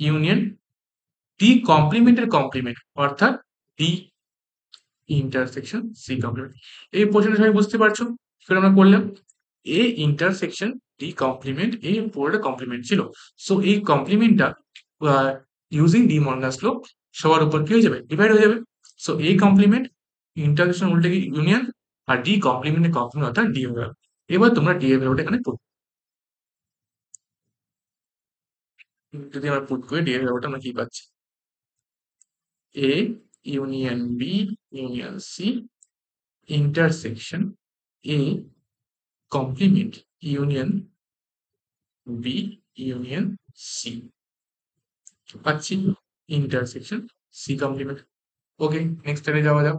ইউনিয়ন ডি কমপ্লিমেন্টের কমপ্লিমেন্ট, অর্থাৎ ডি ইন্টারসেকশন সি কমপ্লিমেন্ট। এই পোর্শনটা সবাই বুঝতে পারছো? ফের আমরা করলাম এ ইন্টারসেকশন ডি কমপ্লিমেন্ট, এই পুরোটা কমপ্লিমেন্ট ছিল। সো এই কমপ্লিমেন্টটা ইউজিং ডি মর্গানস ল সবার উপর কি হয়ে যাবে? ডিভাইড হয়ে যাবে। সো এ কমপ্লিমেন্ট ইন্টারসেকশন উল্টে কি ইউনিয়ন, আর ডি কমপ্লিমেন্টের কমপ্লিমেন্ট অর্থাৎ ডি হয়ে গেল। এবার তোমরা ডি এর ভ্যালুটা এখানে পুট, যদি আমরা পুট করি ডি এর ভ্যালুটা আমরা কি পাচ্ছি? A union B union C intersection A complement union B union C পাচ্ছি intersection C complement. Okay, next স্টেপে যাওয়া যাক।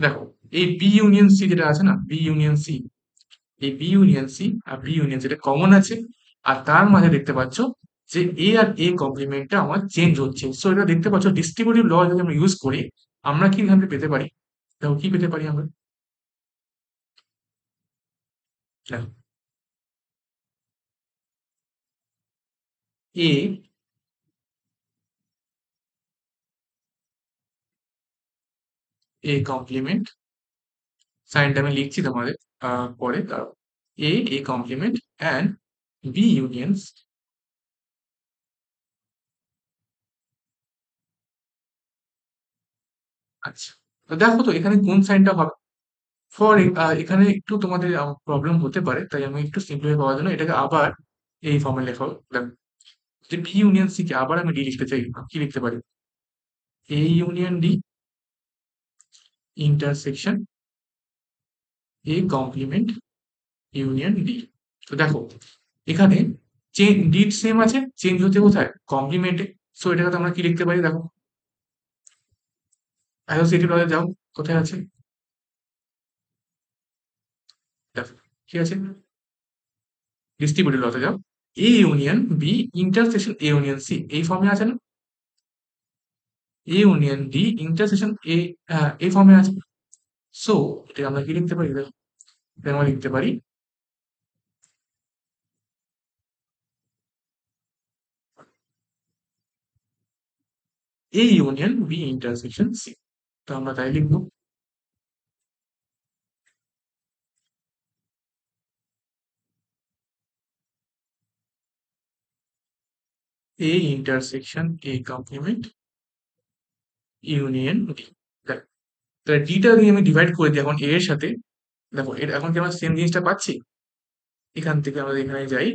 দেখো, এই বি ইউনিয়ন সি যেটা আছে না, বি ইউনিয়ন সি, এই বি ইউনিয়ন সি আর বি ইউনিয়ন সি এটা কমন আছে, আর তার মাঝে দেখতে পাচ্ছ যে এ আর এ কমপ্লিমেন্টটা আমার চেঞ্জ হচ্ছে। সো এটা দেখতে পাচ্ছ ডিস্ট্রিবিউটিভ ল যদি আমরা ইউজ করি আমরা কিভাবে পেতে পারি, দেখো কি পেতে পারি আমরা, দেখো এ এ কমপ্লিমেন্ট, সাইনটা আমি লিখছি তোমাদের পরে, দাঁড়াও, A complement and B unions, আচ্ছা তো দেখো তো এখানে কোন সাইনটা হবে। ফর এখানে একটু তোমাদের প্রবলেম হতে পারে, তাই আমি একটু সিম্পলিফাই করার জন্য এটাকে আবার এই ফর্মে লেখা হলো। দেখো যে বি ইউনিয়ন সি কে আবার আমি ডি লিখতে চাই, কি লিখতে পারি, A union D intersection A complement union D. তো দেখো এখানে চেন ডি সেম আছে, চেঞ্জ হচ্ছে কোথায়, কমপ্লিমেন্টে। সো এটাকে তো আমরা কি লিখতে পারি, দেখো অ্যাসোসিয়েটিভ লজে যাও, কোথায় আছে, দেখো কি আছে, ডিস্ট্রিবিউটিভ লতে যাও, A union B intersection A union C, এই ফর্মে আছে না, A union D intersection A, এই ফর্মে আছে। সো এটা আমরা কি লিখতে পারি, দেখো এটা আমরা লিখতে পারি A union B intersection C. তো আমরা তাই লিখবো A intersection A complement union D. তাহলে ডিটা দিয়ে আমি ডিভাইড করে দিই এখন এ এর সাথে, দেখো এটা এখন কি আমরা সেম জিনিসটা পাচ্ছি, এখান থেকে আমরা এখানে যাই,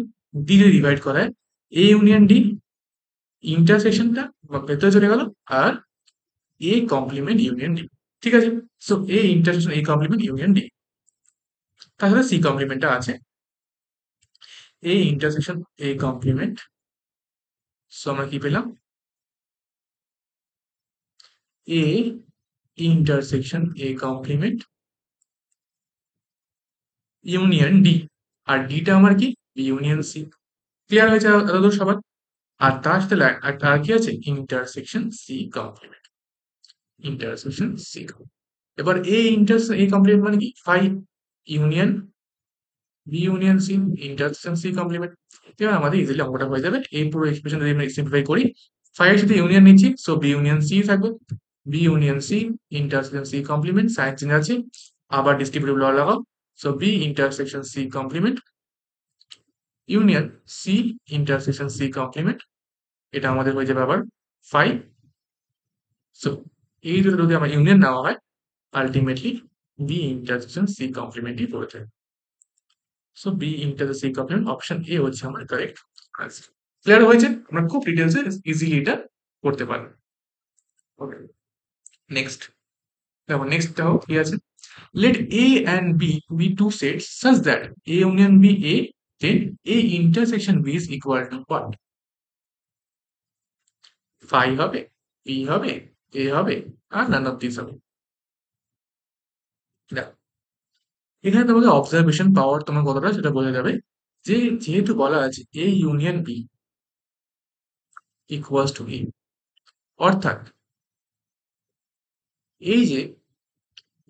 ডি দিয়ে ডিভাইড করায় এ ইউনিয়ন ডি ইন্টারসেকশনটা ভেতরে চলে গেল, আর এ কমপ্লিমেন্ট ইউনিয়ন ডি, ঠিক আছে। So A intersection A complement union D, তার সাথে সি কমপ্লিমেন্টটা আছে, A intersection A complement. So আমরা কি পেলাম, A intersection A complement union D, আর ডিটা আমার কি, ইউনিয়ন সি। ক্লিয়ার হয়েছে এতদূর সবার? আর তার সাথে আর কি আছে, intersection C complement, intersection C. এবার এ ইন্টারসেকশন এ কমপ্লিমেন্ট মানে কি, phi union B union C intersection C complement. এবার আমাদের ইজিলি অঙ্কটা হয়ে যাবে। এই পুরো এক্সপ্রেশন যদি আমরা সিম্পলিফাই করি, ফাই এর সাথে ইউনিয়ন নিচ্ছি, সো বি ইউনিয়ন সি থাকবে, B union C intersection C complement, sign change আছে, আবার ডিস্ট্রিবিউটিভ ল লাগাও, so B intersection C complement union C intersection C complement, এটা আমাদের হয়ে যাবে আবার ফাই। সো এই দুটো যদি আমার ইউনিয়ন নেওয়া হয়, আলটিমেটলি বি ইন্টারসেকশন সি কমপ্লিমেন্টই পড়ে যায়। So B inter C complement, option A হচ্ছে আমার কারেক্ট আনসার। ক্লিয়ার হয়েছে? আমরা খুব ডিটেলসে ইজিলি এটা করতে পারবো। ওকে, নেক্সট দেখো, নেক্সটটাও কি আছে, let A and B be two sets such that A union be A, then A intersection B is equal to what? phi হবে, B হবে, A হবে, আর none of these হবে। দেখো এখানে তোমাকে অবজারভেশন পাওয়ার তোমার কতটা সেটা বোঝা যাবে, যে যেহেতু বলা আছে A union B equals to A, অর্থাৎ এই যে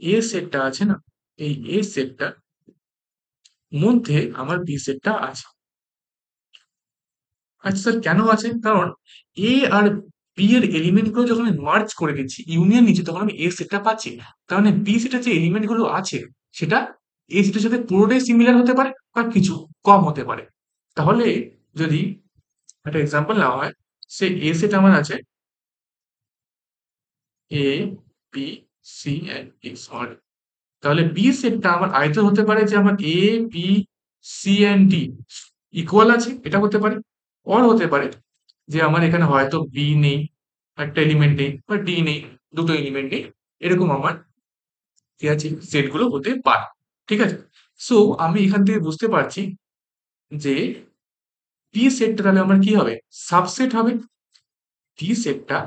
A সেটটা আছে না, এই A সেটটার মধ্যে আমার B সেটটা আছে। আচ্ছা স্যার কেন আছে? কারণ এ আর বি এর এলিমেন্ট গুলো যখন আমি মার্জ করে দিচ্ছি, ইউনিয়ন নিচ্ছি, তখন আমি এ সেটটা পাচ্ছি। তার মানে বি সেটের যে এলিমেন্ট গুলো আছে সেটা এ সেটের সাথে পুরোটাই সিমিলার হতে পারে বা কিছু কম হতে পারে। তাহলে যদি একটা এক্সাম্পল নেওয়া হয়, সে এ সেট আমার আছে A B C and D, sorry, তাহলে বি সেটটা আমার আইদার হতে পারে যে আমার A B C and D equal আছে, এটা হতে পারে, অর হতে পারে যে আমার এখানে হয়তো বি নেই, একটা এলিমেন্ট নেই, বা ডি নেই, দুটো এলিমেন্ট নেই, এরকম আমার কি আছে সেট গুলো হতে পারে। ঠিক আছে, সো আমি এখান থেকে বুঝতে পারছি যে পি সেটটা তাহলে আমার কি হবে, সাবসেট হবে, পি সেটটা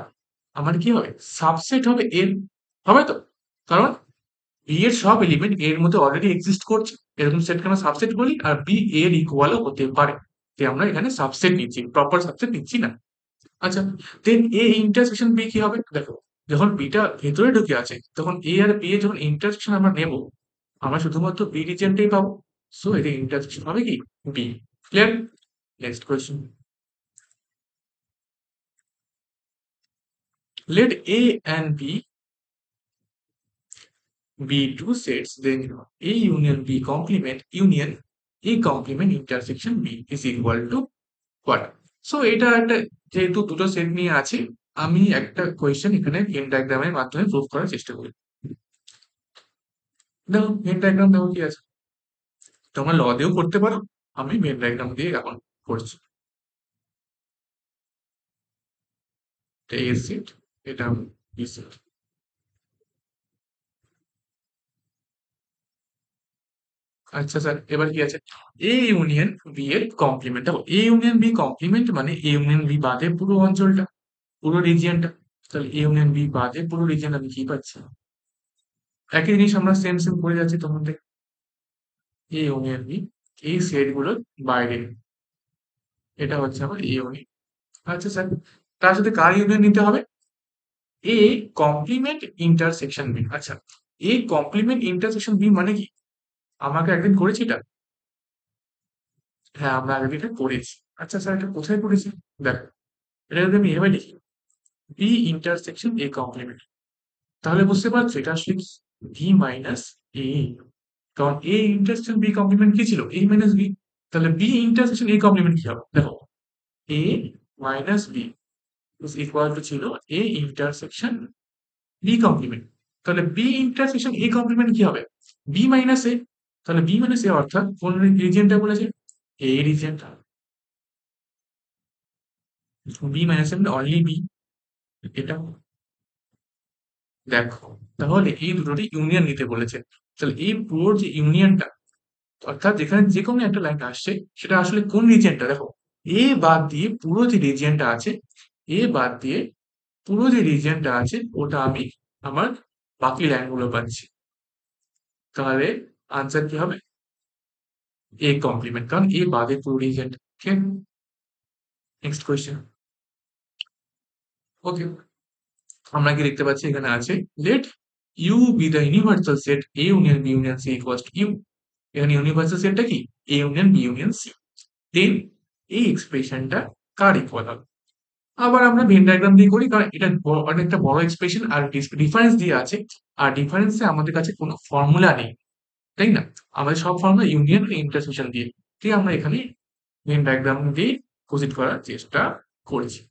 আমার কি হবে, সাবসেট হবে এর, হবে তো, কারণ বি এর সব এলিমেন্ট এর মধ্যে অলরেডি এক্সিস্ট করছে, এরকম সেটকে আমরা সাবসেট বলি, আর বি এর ইকুয়ালও হতে পারে। যে আমরা এখানে সাবসেট নিচ্ছি, প্রপার সাবসেট নিচ্ছি না। আচ্ছা, দেন এ ইন্টারসেকশন বি কি হবে? দেখো, যখন বিটা ভেতরে ঢুকে আছে তখন এ আর বি এর যখন ইন্টারসেকশন আমরা নেব, আমরা শুধুমাত্র বি রিজিয়নটাই পাবো। সো এটা ইন্টারসেকশন হবে কি? B. Clear? Next question. Let A and B be two sets, then A union B complement union A complement intersection B is equal to what? So এটা একটা, যেহেতু দুটো সেট নিয়ে আছে, আমি একটা কোয়েশ্চেন এখানে ভেন ডায়াগ্রামের মাধ্যমে প্রুভ করার চেষ্টা করি। দেখো ভেন ডায়াগ্রাম দেখো কি আছে, তোমরা ল দিয়েও করতে পারো, আমি ভেন ডায়াগ্রাম দিয়ে এখন করছি। এটা এ সেট, এটা বি সেট। আচ্ছা স্যার, এবার কি আছে? এ ইউনিয়ন বি এর কমপ্লিমেন্ট। দেখো এ ইউনিয়ন বি কমপ্লিমেন্ট মানে এ ইউনিয়ন বি বাদে পুরো অঞ্চলটা, পুরো রিজিয়নটা। তাহলে এ ইউনিয়ন বি বাদে পুরো রিজিয়ন আমি কি পাচ্ছি? একই জিনিস আমরা সেম সেম করে যাচ্ছি তখন থেকে। এ ইউনিয়ন বি, এই সেট গুলোর বাইরে, এটা হচ্ছে আমার এ ইউনিয়ন। আচ্ছা স্যার, তার সাথে কার ইউনিয়ন নিতে হবে? A complement intersection B. আচ্ছা, এ কমপ্লিমেন্ট ইন্টারসেকশন বি মানে কি? আমাকে একদিন করেছি এটা। হ্যাঁ, আমরা আগের দিনটা করেছি। আচ্ছা স্যার, এটা কোথায় করেছি? দেখো, এটা যদি আমি এভাবে লিখি, বি ইন্টারসেকশন এ কমপ্লিমেন্ট, তাহলে বুঝতে পারছো এটা আসলে কি? B minus A. কারণ এ ইন্টারসেকশন বি কমপ্লিমেন্ট কি ছিল? A minus B. তাহলে বি ইন্টারসেকশন এ কমপ্লিমেন্ট কি হবে? দেখো, A minus B is equal to ছিল এ ইন্টারসেকশন বি কমপ্লিমেন্ট। তাহলে বি ইন্টারসেকশন এ কমপ্লিমেন্ট কি হবে? B minus A. তাহলে বি মাইনাস এ অর্থাৎ কোন রিজিয়নটা বলেছে? এ রিজিয়নটা। বি মাইনাস এ মানে অনলি বি, এটা। দেখো, তাহলে এই দুটোরই ইউনিয়ন নিতে বলেছে। তাহলে এই পুরো যে ইউনিয়নটা, অর্থাৎ যেখানে যে কোনো একটা লাইন আসছে, সেটা আসলে কোন রিজিয়নটা? দেখো, এ বাদ দিয়ে পুরো যে রিজিয়নটা আছে, এ বাদ দিয়ে পুরো যে রিজিয়নটা আছে ওটা আমি আমার বাকি লাইনগুলো পাচ্ছি। তাহলে আনসার কি হবে? এ কমপ্লিমেন্ট, কারণ এ বাদে পুরো রিজিয়নটা। ঠিক আছে? Next question. ওকে, আমরা কি দেখতে পাচ্ছি এখানে আছে, let U be the universal set A union B union C equals to U. এখানে ইউনিভার্সাল সেটটা কি? A union B union C. Then এই এক্সপ্রেশনটা কার ইকুয়াল হবে? আবার আমরা ভেন ডায়াগ্রাম দিয়ে করি, কারণ এটা অনেকটা বড় এক্সপ্রেশন আর ডিফারেন্স দিয়ে আছে। আর ডিফারেন্সে আমাদের কাছে কোনো ফর্মুলা নেই, তাই না? আমাদের সব ফর্মুলা ইউনিয়ন আর ইন্টারসেকশন দিয়ে। ঠিক, আমরা এখানে ভেন ডায়াগ্রাম দিয়ে প্রসিড করার চেষ্টা করেছি,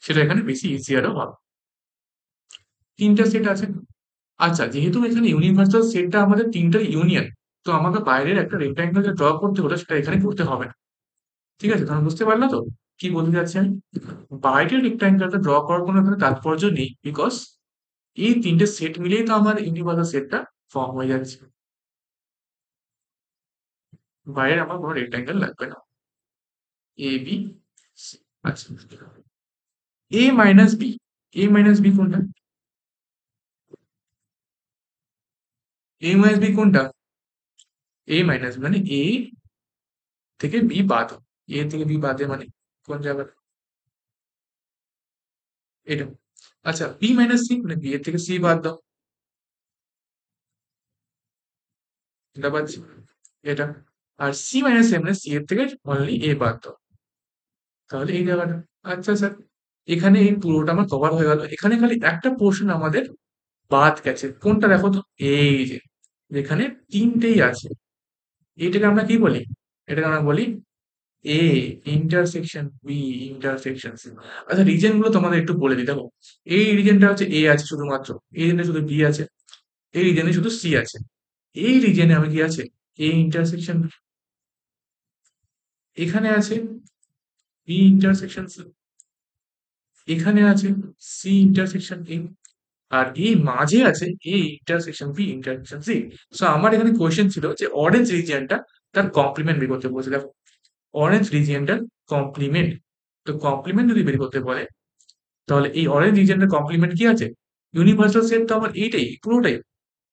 সেটা এখানে বেশি ইজিয়ারও হবে। তিনটা সেট আছে। আচ্ছা, যেহেতু এখানে ইউনিভার্সাল সেটটা আমাদের তিনটা ইউনিয়ন, তো আমাকে বাইরের একটা রেক্ট্যাঙ্গেল যে ড্র করতে হলো সেটা এখানে করতে হবে না। ঠিক আছে, তোমরা বুঝতে পারলে তো কি বলতে চাচ্ছি আমি? বাইরের রেক্ট্যাঙ্গেলটা ড্র করার কোনো এখানে তাৎপর্য নেই, বিকজ এই তিনটে সেট মিলেই তো আমার ইউনিভার্সাল সেটটা ফর্ম হয়ে যাচ্ছে। বাইরের আমার কোনো রেক্ট্যাঙ্গেল লাগবে না। এ বি সি। আচ্ছা, A minus B, A minus B কোনটা? এ মাইনাস বি কোনটা? এ মাইনাস মানে এ থেকে বি বাদ। এ থেকে বি বাদে মানে কোন জায়গা? এটা। আচ্ছা, বি মাইনাস সি মানে বি এর থেকে সি বাদ দাও, এটা পাচ্ছি, এটা। আর সি মাইনাস এ মানে সি এর থেকে অনলি এ বাদ দাও, তাহলে এই জায়গাটা। আচ্ছা স্যার, এখানে এই পুরোটা আমার কভার হয়ে গেল, এখানে খালি একটা পোর্শন আমাদের বাদ গেছে, কোনটা দেখো তো? এই যে, যেখানে তিনটেই আছে, এইটাকে আমরা কি বলি? এটাকে আমরা বলি A intersection B intersection C. আচ্ছা, রিজন গুলো তোমাদের একটু বলে দিই। দেখো, এই রিজনটা হচ্ছে এ আছে শুধুমাত্র, এই রিজনে শুধু বি আছে, এই রিজনে শুধু সি আছে, এই রিজনে আমি কি আছে? এ ইন্টারসেকশন, এখানে আছে বি ইন্টারসেকশন সি, এখানে আছে সি ইন্টারসেকশন এ, আর এই মাঝে আছে A intersection B intersection C. So আমার এখানে কোয়েশ্চেন ছিল যে অরেঞ্জ রিজিয়নটা তার কমপ্লিমেন্ট বের করতে বলছে। দেখো, অরেঞ্জ রিজিয়নটার কমপ্লিমেন্ট, তো কমপ্লিমেন্ট যদি বের করতে বলে, তাহলে এই অরেঞ্জ রিজিয়নের কমপ্লিমেন্ট কি আছে? ইউনিভার্সাল সেট তো আমার এইটাই পুরোটাই।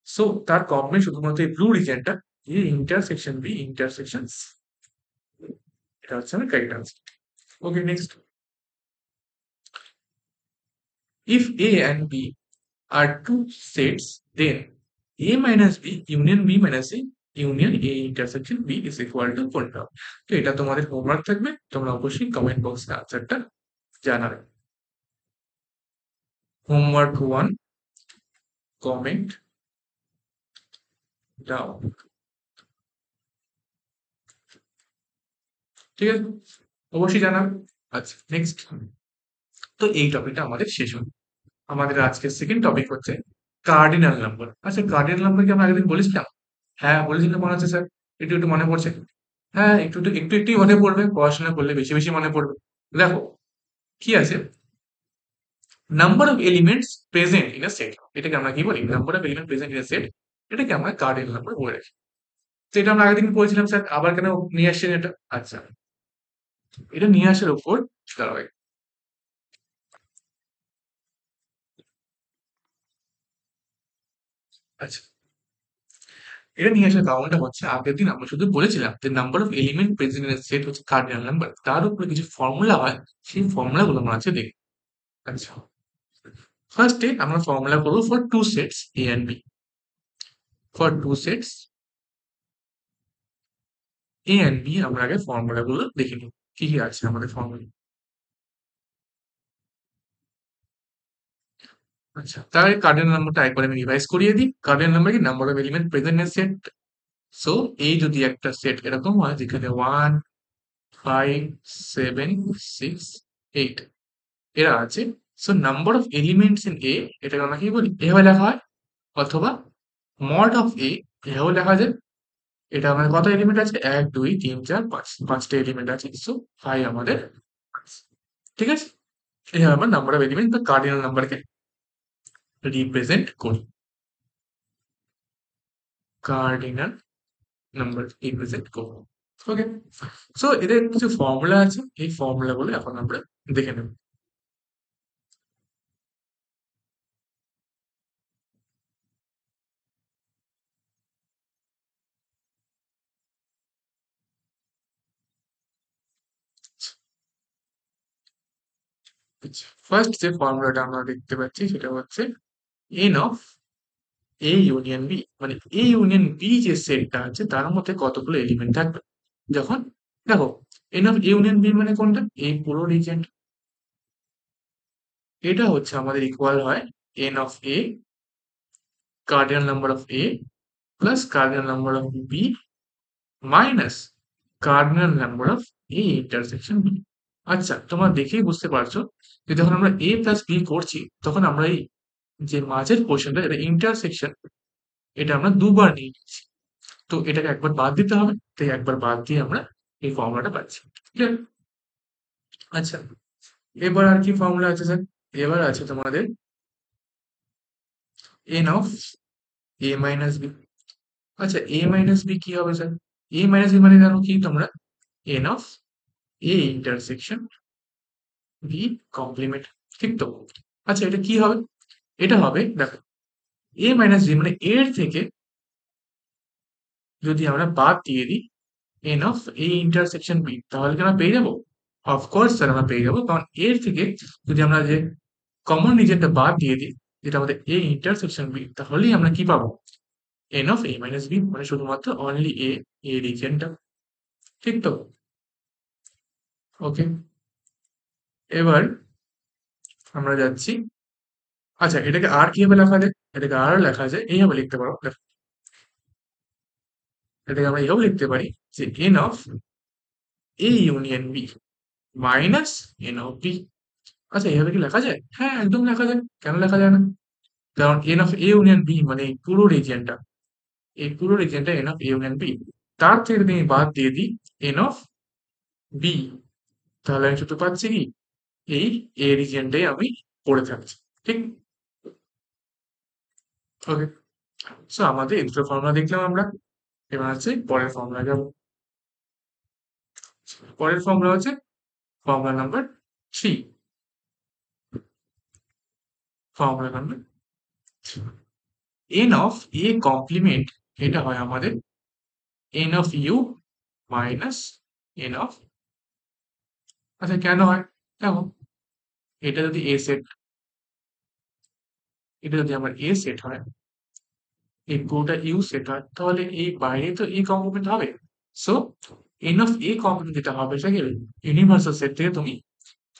সো তার কমপ্লিমেন্ট শুধুমাত্র এই ব্লু রিজিয়নটা, A intersection B intersection C, এটা হচ্ছে আমার correct answer. Okay, next. If A and B are two sets, then A minus B union B minus A union A intersection B is equal to কোনটা? তো এটা তোমাদের হোমওয়ার্ক থাকবে, তোমরা অবশ্যই কমেন্ট বক্সে আনসারটা জানাবে। Homework 1, comment down. ঠিক আছে, অবশ্যই জানাবে। আচ্ছা, নেক্সট। তো এই টপিকটা আমাদের শেষ হলো। আমাদের আজকের সেকেন্ড টপিক হচ্ছে কার্ডিনাল নাম্বার। আচ্ছা, কার্ডিনাল নাম্বার কি আমরা আগের দিন বলেছিলাম? হ্যাঁ বলেছিলাম মনে হচ্ছে স্যার, একটু একটু মনে পড়ছে। হ্যাঁ, একটু একটু একটু একটুই মনে পড়বে, পড়াশোনা করলে বেশি বেশি মনে পড়বে। দেখো কি আছে, number of elements present in a set, এটাকে আমরা কি বলি? Number of element present in a set, এটাকে আমরা কার্ডিনাল নাম্বার বলে রাখি। তো এটা আমরা আগের দিন বলেছিলাম স্যার, আবার কেন নিয়ে আসছেন এটা? আচ্ছা, এটা নিয়ে আসার উপর দাঁড়াও। আচ্ছা, এটা নিয়ে আসার কারণটা হচ্ছে আগের দিন আমরা শুধু বলেছিলাম যে number of element present in shed হচ্ছে কার্ডিনাল নাম্বার, তার উপরে কিছু ফর্মুলা হয়, সেই ফর্মুলা গুলো আমরা আছে দেখি। আচ্ছা, ফার্স্টে আমরা ফর্মুলা করবো for two sets A and B. For two sets A and B আমরা আগে ফর্মুলা গুলো দেখে নিই, কি কি আছে আমাদের ফর্মুলা। আচ্ছা, তার কার্ডিনাল নাম্বারটা একবার আমি রিভাইজ করিয়ে দিই। কার্ডিনাল নাম্বার কি? Number of element present in shed. So এই যদি একটা সেট এরকম হয় যেখানে 1, 5, 7, 6, 8 এরা আছে, so number of elements in এ, এটাকে আমরা কি বলি? এভাবে লেখা হয়। অথবা মড অফ এ, এভাবেও লেখা যায়। এটা আমাদের কত এলিমেন্ট আছে? 1, 2, 3, 4, 5, পাঁচটা এলিমেন্ট আছে। সো 5 আমাদের answer। ঠিক আছে, এইভাবে আমরা নাম্বার অফ এলিমেন্ট বা কার্ডিনাল নাম্বারকে রিপ্রেজেন্ট করি। কার্ডিনাল নাম্বার রিপ্রেজেন্ট করব। ওকে, সো এদের কিছু ফর্মুলা আছে, এই ফর্মুলা গুলো এখন আমরা দেখে নেব। ফার্স্ট যে ফর্মুলাটা আমরা দেখতে পাচ্ছি সেটা হচ্ছে N of A union B, মানে এ ইউনিয়ন বি যে সেটটা আছে তার মধ্যে কতগুলো এলিমেন্ট থাকবে। যখন দেখো N of A union B মানে কোনটা? এই পুরো রিজিয়নটা, এটা হচ্ছে আমাদের ইকুয়াল হয় n of A cardinal number of A plus cardinal number of B minus cardinal number of A intersection B. আচ্ছা, তোমরা দেখেই বুঝতে পারছো যে যখন আমরা এ প্লাস বি করছি তখন আমরা এই যে মাঝের পোর্শনটা, এটা ইন্টারসেকশন, এটা আমরা দুবার নিয়ে নিচ্ছি। তো এটাকে একবার বাদ দিতে হবে, তাই একবার বাদ দিয়ে আমরা এই ফর্মুলাটা পাচ্ছি। ক্লিয়ার? আচ্ছা, এবার আর কি ফর্মুলা আছে স্যার? এবার আছে তোমাদের n of A minus B. আচ্ছা, এ মাইনাস বি কি হবে স্যার? এ মাইনাস বি মানে জানো কি তোমরা? N of A intersection B complement, ঠিক তো? আচ্ছা, এটা কি হবে? এটা হবে দেখো এ মাইনাস বি মানে এর থেকে যদি আমরা বাদ দিয়ে দিই n of A intersection B, তাহলে কি আমরা পেয়ে যাবো? অফকোর্স স্যার, আমরা পেয়ে যাবো, কারণ এর থেকে যদি আমরা যে কমন রিজনটা বাদ দিয়ে দিই, যেটা আমাদের এ ইন্টারসেকশন বি, তাহলেই আমরা কি পাবো? N of A minus B, মানে শুধুমাত্র অনলি এ, এ রিজনটা, ঠিক তো? ওকে, এবার আমরা যাচ্ছি। আচ্ছা, এটাকে আর কিভাবে লেখা যায়? এটাকে আর লেখা যায় এইভাবে লিখতে পারো, দেখো, এটাকে আমরা এইভাবে লিখতে পারি যে n of A union B minus N of B. আচ্ছা, এইভাবে কি লেখা যায়? হ্যাঁ, একদম লেখা যায়। কেন লেখা যায় না? কারণ N of A union B মানে এই পুরো রিজিয়নটা, এই পুরো রিজিয়নটা N of A union B, তার থেকে যদি আমি বাদ দিয়ে দিই এন অফ বি, তাহলে আমি শুধু পাচ্ছি কি এই এ রিজিয়নটাই আমি পড়ে থাকছি, ঠিক? ওকে, সো আমাদের এই দুটো ফর্মুলা দেখলাম আমরা। এবার হচ্ছে পরের ফর্মুলা যাবো। পরের ফর্মুলা হচ্ছে formula number 3। Formula number n of A complement, এটা হয় আমাদের n of u minus n of, আচ্ছা কেন হয়? দেখো, এটা যদি a সেট, এটা যদি আমার a সেট হয়, এই পুরোটা ইউ সেট হয়, তাহলে এই বাইরে তো এ কমপ্লিমেন্ট হবে। So N of A complement যেটা হবে সেটাকে ইউনিভার্সাল সেট থেকে তুমি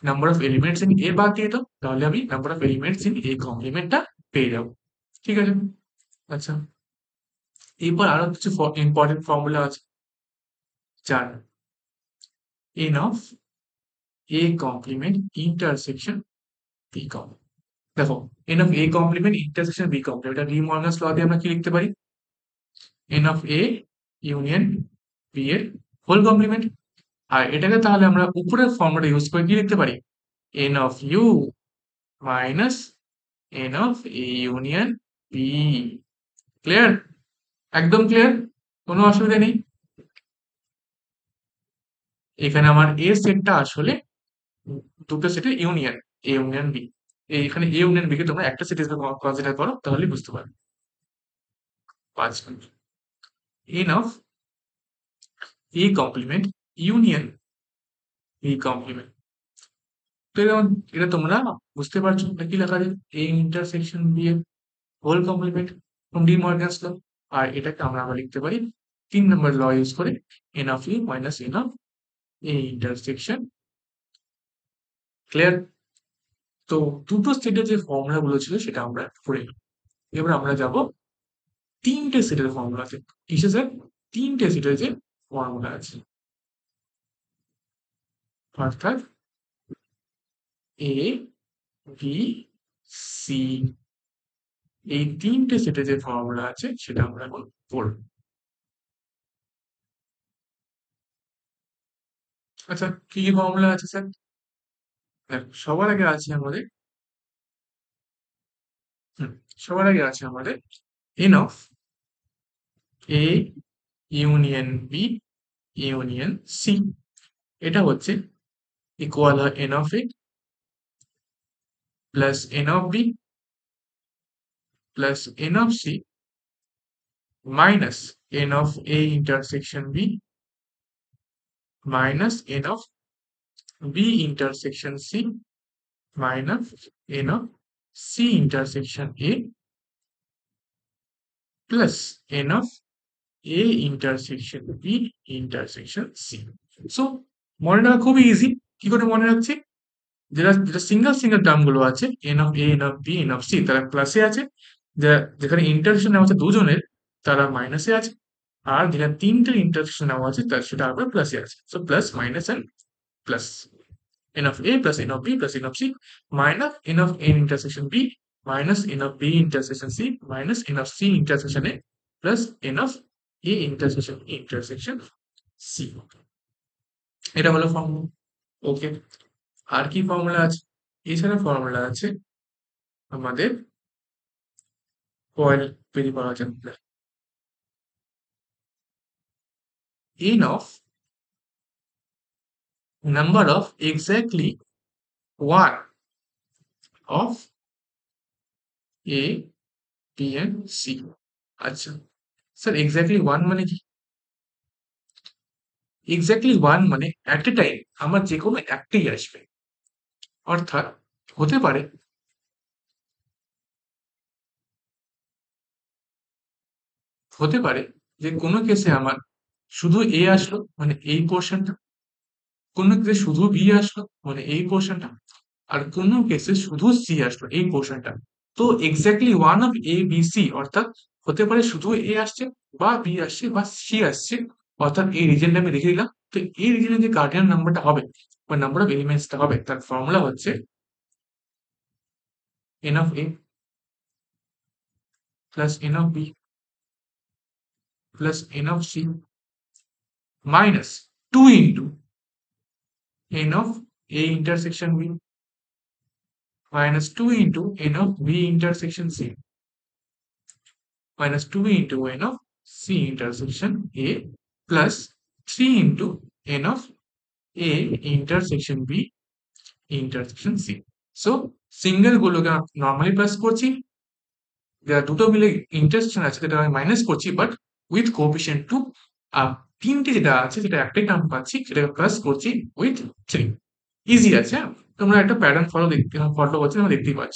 number of elements in A বাদ দিয়ে দাও, তাহলে আমি number of elements in A কমপ্লিমেন্টটা পেয়ে যাবো। ঠিক আছে? আচ্ছা, এরপর আরো কিছু ইম্পর্টেন্ট ফর্মুলা আছে, যার N of A complement intersection B complement. দেখো, N of A complement intersection B complement, এটা ডি মর্গানস ল দিয়ে আমরা কি লিখতে পারি? N of A union B এর হোল কমপ্লিমেন্ট। আর এটাকে তাহলে আমরা উপরের ফর্মুলা ইউজ করে কি লিখতে পারি? N of U minus N of A union B. Clear? একদম ক্লিয়ার, কোনো অসুবিধা নেই। এখানে আমার এ সেটটা আসলে দুটো সেটের ইউনিয়ন, এ ইউনিয়ন বি। এখানে এ ইউনিয়ন বি কে তোমরা একটা সেট হিসেবে কনসিডার করো, তাহলে বুঝতে পারবে। 5 মিনিট। N of A complement union B complement. তো এটা তোমরা বুঝতে পারছো এটা কি লেখা যায়? এ ইন্টারসেকশন বি এর whole complement from De Morgan's law. আর এটাকে আমরা লিখতে পারি 3 নম্বর ল ইউজ করে, N of U minus N of A intersection. Clear? তো দুটো সেটের যে ফর্মুলা গুলো ছিল সেটা আমরা করে নিই। এবার আমরা যাব তিনটে সেটের ফর্মুলাতে। কিসে স্যার? তিনটে সেটের যে ফর্মুলা আছে, অর্থাৎ এ বি সি, এই তিনটে সেটে যে ফর্মুলা আছে সেটা আমরা এখন পড়ব। আচ্ছা, কি কি ফর্মুলা আছে স্যার? সবার আগে আছে আমাদের, হুম, সবার আগে আছে আমাদের n of A union B union C. এটা হচ্ছে ইকুয়াল হয় n of A plus n of B plus n of C minus N of A intersection B minus N of B intersection C minus N of C intersection A plus n of A intersection B intersection C. So মনে রাখা খুবই ইজি। কি করে মনে রাখছি? যেটা যেটা সিঙ্গেল সিঙ্গেল টার্ম গুলো আছে, n of A, n of B, N of C, তারা প্লাসে আছে। যেখানে ইন্টারসেকশন নেওয়া আছে দুজনের, তারা মাইনাসে আছে। আর যেখানে তিনটে ইন্টারসেকশন নেওয়া আছে তার সেটা আবার প্লাসে আছে। So plus minus and plus, n of a plus n of b plus n of c minus n of a intersection b minus n of b intersection c minus n of c intersection a plus n of a intersection c। এটা হলো ফর্মুলা। ওকে, আর কি ফর্মুলা আছে? এছাড়া ফর্মুলা আছে আমাদের কয়েল বেরি পাওয়া যাবে, n of number of exactly one of a b and c। আচ্ছা স্যার, এক্স্যাক্টলি ওয়ান মানে কি? এক্স্যাক্টলি ওয়ান মানে অ্যাট এ টাইম আমার যে কোনো একটাই আসবে। অর্থাৎ হতে পারে, হতে পারে যে কোনো কেসে আমার শুধু এ আসলো মানে এই পোর্শনটা, কোনো কেসে শুধু বি আসলো মানে এই পোর্শনটা, আর কোনো কেসে শুধু সি আসলো এই পোর্শনটা। তো exactly one of A B C অর্থাৎ হতে পারে শুধু এ আসছে বা বি আসছে বা সি আসছে, অর্থাৎ এই রিজনটা আমি রেখে দিলাম। তো এই রিজনের যে গার্ডিয়ান নাম্বারটা হবে বা নাম্বার অফ এলিমেন্টসটা হবে, তার ফর্মুলা হচ্ছে N of A plus n of B plus n of C minus 2 into n of a intersection b minus 2 into n of b intersection c minus 2 into n of c intersection a plus 3 into n of a intersection b intersection c। So single গুলোকে নর্মালি প্লাস করছি, যারা দুটো মিলে ইন্টারসেকশন আছে সেটা আমি মাইনাস করছি, বাট উইথ কোএফিসিয়েন্ট টু আর ৩ টে যেটা আছে সেটা একটাই টার্ম পাচ্ছি, সেটাকে প্লাস করছি উইথ 3। ইজি আছে, হ্যাঁ? তোমরা একটা প্যাটার্ন ফলো করছো, তোমরা দেখতেই পাচ্ছ।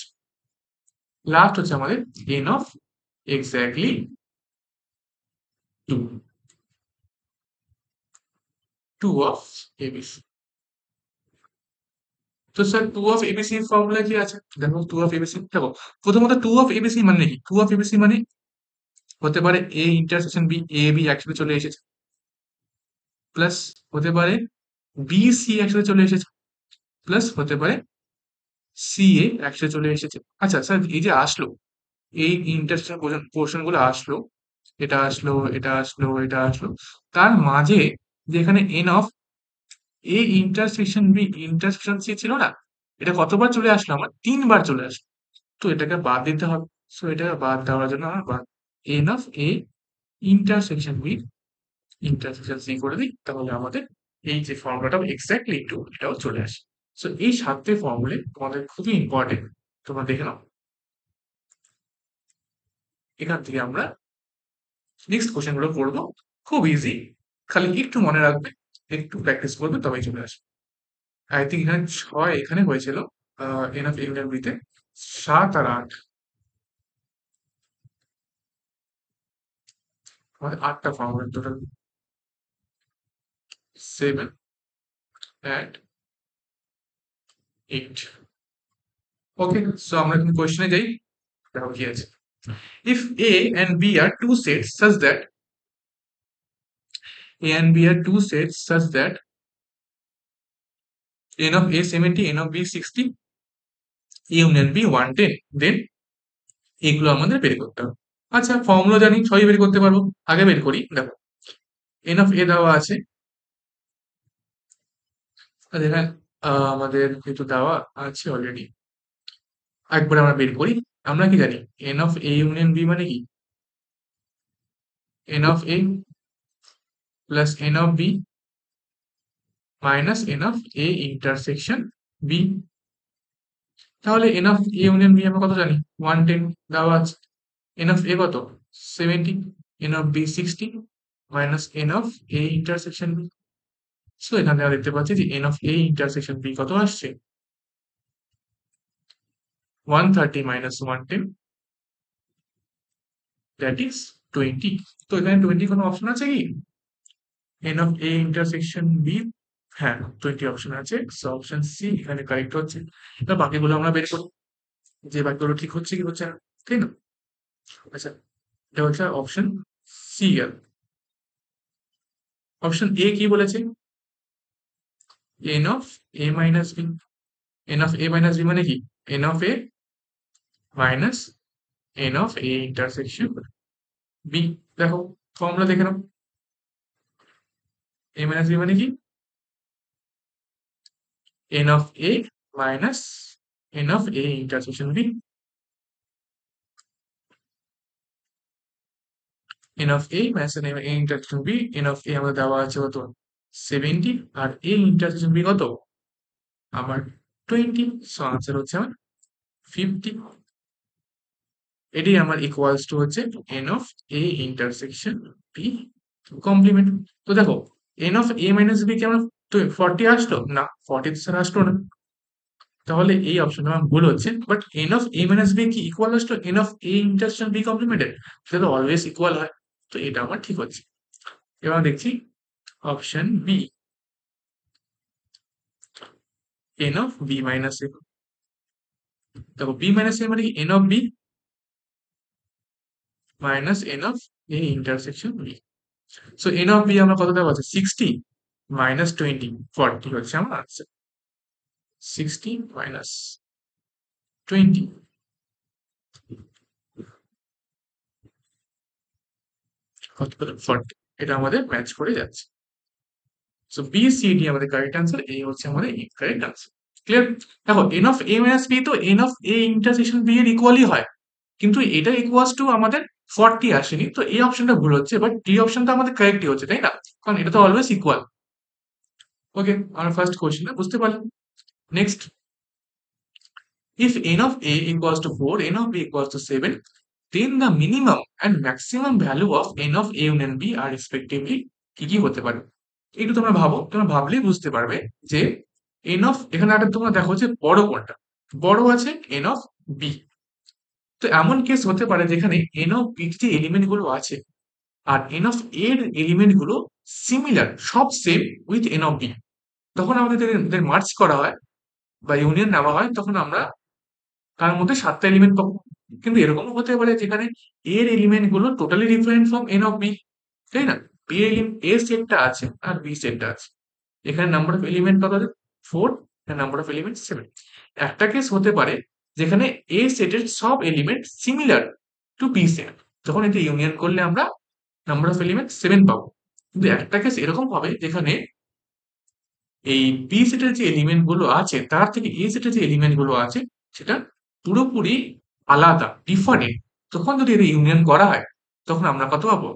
লাস্ট হচ্ছে আমাদের n of exactly 2, 2 of ABC। তো স্যার 2 অফ ABC এর ফর্মুলা কি আছে? দেখো 2 অফ ABC, দেখো প্রথমত 2 অফ ABC মানে কি? 2 অফ ABC মানে হতে পারে A intersection B, A B একসাথে চলে এসেছে, প্লাস হতে পারে B C একসাথে চলে এসেছে, প্লাস হতে পারে C A একসাথে চলে এসেছে। আচ্ছা স্যার, এই যে আসলো, এই ইন্টারসেকশন পোর্শন গুলো আসলো, এটা আসলো, এটা আসলো, এটা আসলো, তার মাঝে যেখানে n of A intersection B intersection C ছিল না, এটা কতবার চলে আসলো? আমার ৩ বার চলে আসলো। তো এটাকে বাদ দিতে হবে। সো এটাকে বাদ দেওয়ার জন্য আমরা বাদ n of A intersection B intersection C করে দিই, তাহলে আমাদের এই যে ফর্মুলাটা এক্স্যাক্টলি 2 এটাও চলে আসে। সো এই ৭ টে ফর্মুলে তোমাদের খুবই ইম্পর্টেন্ট, তোমরা দেখে নাও। এখান থেকে আমরা নেক্সট কোশ্চেন গুলো করবো, খুব ইজি, খালি একটু মনে রাখবে, একটু প্র্যাকটিস করবে, তবেই চলে আসবে। আই থিঙ্ক এখানে ৬ এখানে হয়েছিল এন অফ ইউনিয়ন বিতে, ৭ আর ৮ আমাদের ৮টা formula total, 7 and 8। Okay, so আমরা কিন্তু কোশ্চেনে যাই, দেখো কি আছে। If A and B are two sets such that A and B are two sets such that n of A 70, n of B 60, A union B 110, then এগুলো আমাদের বের করতে হবে। আচ্ছা, ফর্মুলা জানি, সবই বের করতে পারবো। আগে বের করি, দেখো n of A দেওয়া আছে, আর এখানে আমাদের যেহেতু দেওয়া আছে অলরেডি, একবার আমরা বের করি। আমরা কি জানি n of A union B মানে কি? n of A plus n of B minus n of A intersection B। তাহলে n of A union B আমরা কত জানি? 110 দেওয়া আছে। n of A কত? 70, n of B 60 minus n of A intersection B। So এখানে আমরা দেখতে পাচ্ছি যে n of A intersection B কত আসছে? 130 মাইনাস 110, দ্যাট ইজ 20। তো এখানে 20 কোনো অপশন আছে কি? n of A intersection B, হ্যাঁ 20 অপশন আছে। সো অপশন সি এখানে কারেক্ট হচ্ছে। এবার বাকিগুলো আমরা বের করি, যে বাকিগুলো ঠিক হচ্ছে কি হচ্ছে না, তাই না? আচ্ছা, এটা হচ্ছে অপশন সি এর। অপশন এ কি বলেছে? n of a minus b। n of a minus b মানে কি? n of a minus n of a intersection b। দেখো ফর্মুলা দেখে নাও, a মাইনাস b মানে কি? n of a minus n of a intersection b। n of a minus n of a intersection b, n of a আমাদের দেওয়া আছে কত? 70, আর a ইন্টারসেকশন b কত? আমার 20। সো আনসার হচ্ছে আমার 50। এটি আমার ইকুয়ালস টু হচ্ছে n of a intersection b complement. তো দেখো n of a minus b কে আমরা, তো 40 আসলো না, 40 তো স্যার আসলো না, তাহলে এই অপশনটা আমার ভুল হচ্ছে। But n of a minus b কি ইকুয়াল আসলো n of a intersection b complimented? সেটা তো অলওয়েজ ইকুয়াল হয়, তো এটা আমার ঠিক হচ্ছে। এবার দেখছি option B, n of b minus a। দেখো b মাইনাস a মানে কি? n of b minus n of a intersection b। So n of b আমরা কত দেওয়া আছে? 60 মাইনাস 20, 40 হচ্ছে আমার আনসার। 60 মাইনাস 20 কত পেলাম? 40। এটা আমাদের ম্যাচ করে যাচ্ছে। সো বি সি ডি আমাদের কারেক্ট আনসার, এই হচ্ছে আমাদের ইনকারেক্ট আনসার। ক্লিয়ার? দেখো n of a minus b তো n of a intersection b এর ইকুয়ালই হয়, কিন্তু এটা ইকুয়ালস টু আমাদের 40 আসেনি, তো এই অপশনটা ভুল হচ্ছে। বাট ডি অপশনটা আমাদের কারেক্টই হচ্ছে, তাই না? কারণ এটা তো অলওয়েজ ইকুয়াল। ওকে, আমরা ফার্স্ট কোশ্চেনটা বুঝতে পারলাম। Next, if n of a equals to 4, n of b equals to 7, then the minimum and maximum value of n of a union b are respectively কি কি হতে পারে একটু তোমরা ভাবো, তোমরা ভাবলেই বুঝতে পারবে যে এন অফ, এখানে একটা তোমরা দেখো যে বড় কোনটা, বড় আছে এন অফ বি। তো এমন কেস হতে পারে যেখানে এন অফ বি যে এলিমেন্ট গুলো আছে আর এন অফ এর এলিমেন্ট গুলো সিমিলার, সব same with n of B, তখন আমাদের যদি এদের মার্জ করা হয় বা ইউনিয়ন নেওয়া হয় তখন আমরা তার মধ্যে 7টা এলিমেন্ট পাবো। কিন্তু এরকমও হতে পারে যেখানে এর এলিমেন্ট গুলো totally different from n of B, তাই না? বি এ সেটটা আছে আর বি সেটটা আছে, এখানে নাম্বার অফ এলিমেন্ট কত আছে? 4, এখানে নাম্বার অফ এলিমেন্ট 7। একটা কেস হতে পারে যেখানে এ সেটের সব element similar to B set, যখন এতে ইউনিয়ন করলে আমরা নাম্বার অফ এলিমেন্ট 7 পাবো। কিন্তু একটা কেস এরকম হবে যেখানে এই বি সেটের যে এলিমেন্ট গুলো আছে তার থেকে এ সেটের যে এলিমেন্ট গুলো আছে সেটা পুরোপুরি আলাদা, ডিফারেন্ট। তখন যদি এদের ইউনিয়ন করা হয় তখন আমরা কত পাবো?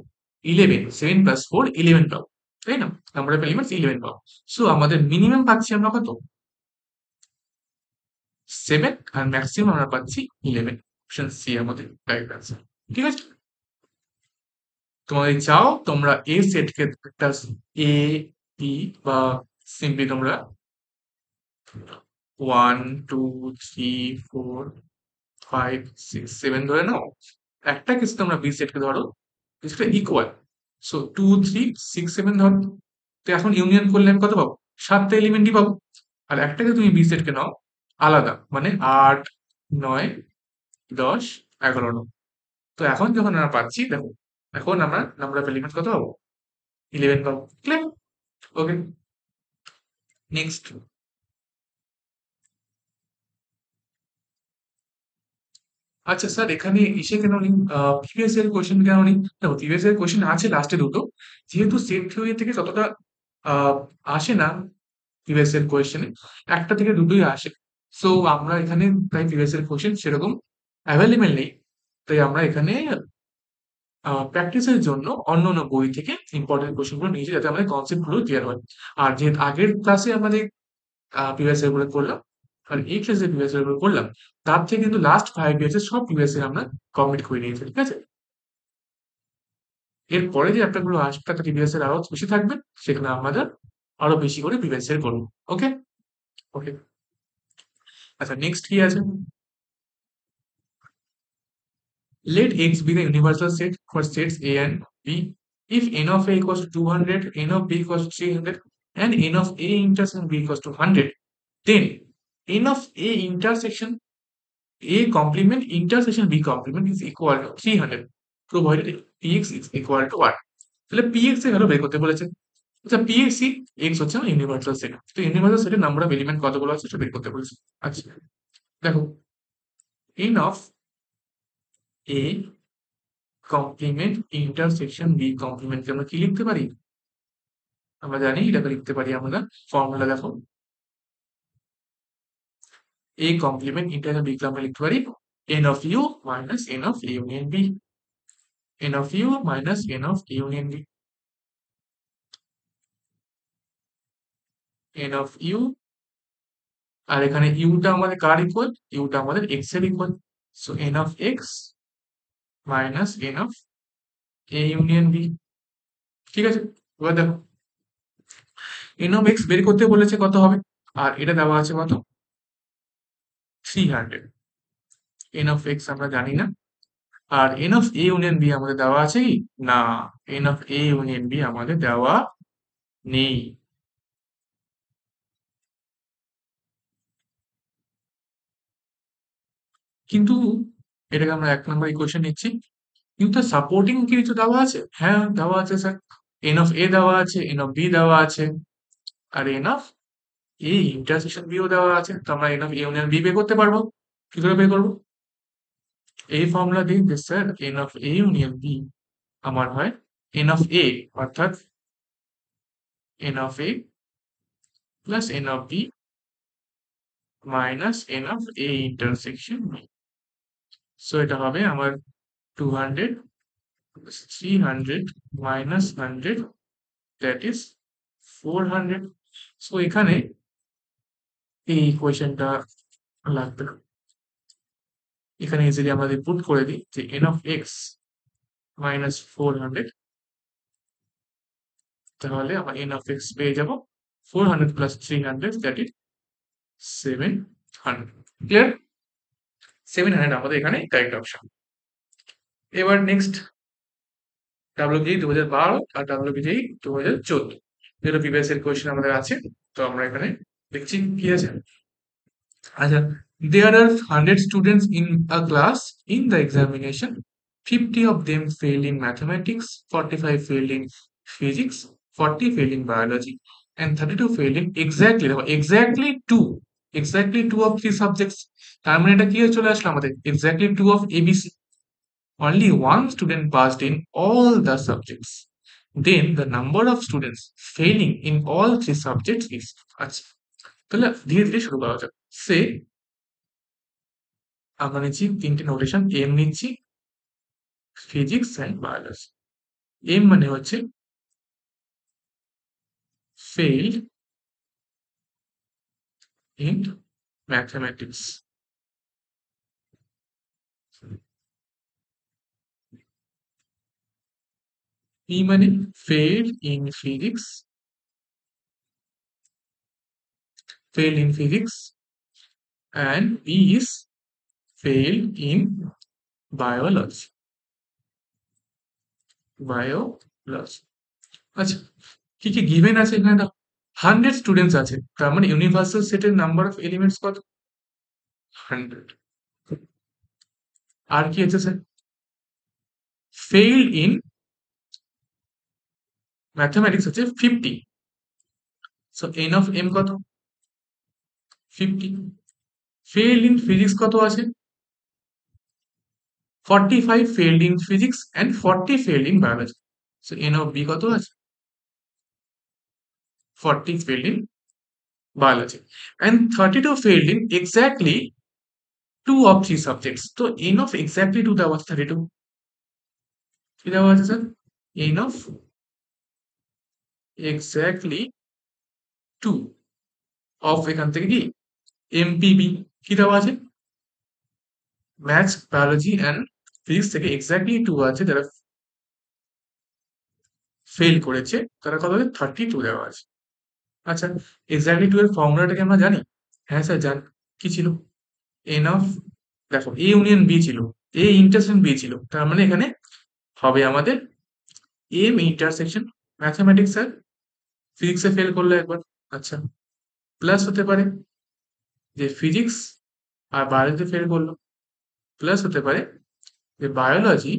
11, 7 প্লাস 4 11 পাবো, তাই না? নাম্বার অফ এলিমেন্টস 11 পাবো। সো আমাদের মিনিমাম পাচ্ছি আমরা কত? 7, আর ম্যাক্সিমাম আমরা পাচ্ছি 11। অপশন সি আমাদের রাইট আনসার। ঠিক আছে, তোমরা যদি চাও তোমরা এ সেটকে একটা এ বি বা সিম্পলি তোমরা 1 2 3 4 5 6 7 ধরে নাও। একটা কেস তোমরা বি সেটকে ধরো কিছুটা ইকুয়াল, সো 2 3 6 7 ধরো। তো এখন ইউনিয়ন করলে আমি কত পাবো? 7টা এলিমেন্টই পাবো। আর একটাকে তুমি বি সেটকে নাও আলাদা, মানে 8 9 10 11 নাও। তো এখন যখন আমরা পাচ্ছি দেখো, এখন আমরা নাম্বার অফ এলিমেন্ট কত পাবো? 11 পাবো। ক্লিয়ার? ওকে, নেক্সট। আচ্ছা স্যার, এখানে ইসে কেন নেই, প্রিভিয়াস ইয়ার কোশ্চেন কেন নেই? দেখো প্রিভিয়াস ইয়ার কোশ্চেন আছে লাস্টে দুটো, যেহেতু সেট থিওরি থেকে ততটা আহ, আসে না প্রিভিয়াস ইয়ার কোশ্চেনে, একটা থেকে দুটোই আসে। সো আমরা এখানে তাই প্রিভিয়াস ইয়ার কোশ্চেন সেরকম অ্যাভেলেবেল নেই, তাই আমরা এখানে প্র্যাকটিসের জন্য অন্য অন্য বই থেকে ইম্পর্টেন্ট কোশ্চেনগুলো নিয়েছি যাতে আমাদের কনসেপ্ট গুলো ক্লিয়ার হয়। আর যে আগের ক্লাসে আমাদের প্রিভিয়াস ইয়ার গুলো করলাম আর এই ক্লাসে প্রিভিয়াস ইয়ার গুলো করলাম, তার থেকে কিন্তু লাস্ট 5 ইয়ার্স এর সব প্রিভিয়াস ইয়ার আমরা কমপ্লিট করে নিয়েছি। ঠিক আছে, এর পরে যে চ্যাপ্টার গুলো আসবে তাতে প্রিভিয়াস ইয়ার আরো বেশি থাকবে, সেখানে আমাদের আরো বেশি করে প্রিভিয়াস ইয়ার করবো। ওকে, ওকে। আচ্ছা, নেক্সট কি আছে? Let X be the universal set for sets A and B. If n of A equals to 200, n of B equals to 300, and n of A intersection B equals to 100, then n of A intersection A complement intersection B complement is equal to 300, provided Px is equal to 1. তাহলে Px এর ভ্যালু বের করতে বলেছে। আচ্ছা, Px X হচ্ছে আমার ইউনিভার্সাল সেট। তো ইউনিভার্সাল সেটের নাম্বার অফ এলিমেন্ট কতগুলো আছে সেটা বের করতে বলেছে। আচ্ছা, দেখো n of A complement intersection B কমপ্লিমেন্টকে আমরা কি লিখতে পারি? আমরা জানি এটাকে লিখতে পারি আমরা, ফর্মুলা দেখো, এ কমপ্লিমেন্ট ইন্টারসেকশন বি কে আমরা লিখতে পারি N of U minus N of A union B, N of U minus N of A union B, N of U. আর এখানে ইউটা আমাদের কার ইকুয়াল? ইউটা আমাদের এক্স এর equal. So N of X minus N of A union B. ঠিক আছে, এবার দেখো এন অফ এক্স বের করতে বলেছে কত হবে, আর এটা দেওয়া আছে কত? 300। এন অফ এক্স আমরা জানি না, আর N of A union B আমাদের দেওয়া আছে কি? না, N of A union B আমাদের দেওয়া নেই। কিন্তু এটাকে আমরা 1 নম্বর ইকুয়েশন নিচ্ছি, কিন্তু সাপোর্টিং কি কিছু দেওয়া আছে? হ্যাঁ দেওয়া আছে স্যার, এন অফ এ দেওয়া আছে, এন অফ বি দেওয়া আছে, আর এন অফ এ ইন্টারসেকশন বিও দেওয়া আছে। তো আমরা N of A union B বের করতে পারবো। কি করে বের করবো? এই ফর্মুলা দিয়ে যে sir n of A union B আমার হয় এন অফ এ, অর্থাৎ n of A plus n of B minus N of A intersection B. So এটা হবে আমার 200 300 minus 100, that is 400. সো এখানে এই ইকুয়েশনটা লাগবে না। এখানে ইজিলি আমরা যদি পুট করে দিই যে n of x minus 400 তাহলে আমার n of x পেয়ে যাব 400 plus 300 that is 700 ক্লিয়ার 700 আমাদের এখানে কারেক্ট অপশন এবার নেক্সট WBJEE 2012 আর WBJEE 2014 যেটা প্রিভিয়াস এর কোয়েশ্চেন আমাদের আছে তো আমরা এখানে দেখছি কি আছে আচ্ছা there are 100 students in a class in the examination 50 of them failed in mathematics 45 failed in physics 40 failed in biology and 32 failed in exactly two of three subjects তার মানে এটা কি হয়ে চলে আসলো আমাদের exactly two of ABC only one student passed in all the subjects then the number of students failing in all three subjects is আচ্ছা তাহলে ধীরে ধীরে শুরু করা যাক সে আমরা নিচ্ছি তিনটে নোটেশন এম নিচ্ছি ফিজিক্স অ্যান্ড বায়োলজি এম মানে হচ্ছে ফেইল্ড ইন ম্যাথমেটিক্স পি মানে failed in physics and B is failed in biology আচ্ছা কি কি গিভেন আছে এখানে 100 স্টুডেন্টস আছে তার মানে ইউনিভার্সাল সেটের নাম্বার অফ এলিমেন্টস কত 100 আর কি আছে স্যার ফেইল্ড ইন ম্যাথমেটিক্স আছে 50 সো n of m কত 50 ফেইল্ড ইন ফিজিক্স কত আছে 45 failed in physics and 40 failed in biology so n of b কত আছে 40 failed in biology and 32 failed in exactly two of three subjects তো n of exactly 2 দেওয়া আছে 32 কি দেওয়া আছে sir n of exactly 2 of এখান থেকে কি mpb কি দেওয়া আছে ম্যাথস বায়োলজি এন্ড ফিজিক্স থেকে এক্স্যাক্টলি 2 আছে যারা ফেল করেছে তারা কত হবে 32 দেওয়া আছে আচ্ছা এক্স্যাক্টলি 2 এর ফর্মুলাটাকে আমরা জানি হ্যাঁ স্যার জানি কি ছিল n of দেখো a ইউনিয়ন b ছিল a ইন্টারসেকশন b ছিল তার মানে এখানে হবে আমাদের m ইন্টারসেকশন ম্যাথমেটিক্স আর ফিজিক্সে ফেল করলে একবার আচ্ছা প্লাস হতে পারে যে ফিজিক্স আর বায়োলজিতে ফেল করলো প্লাস হতে পারে যে বায়োলজি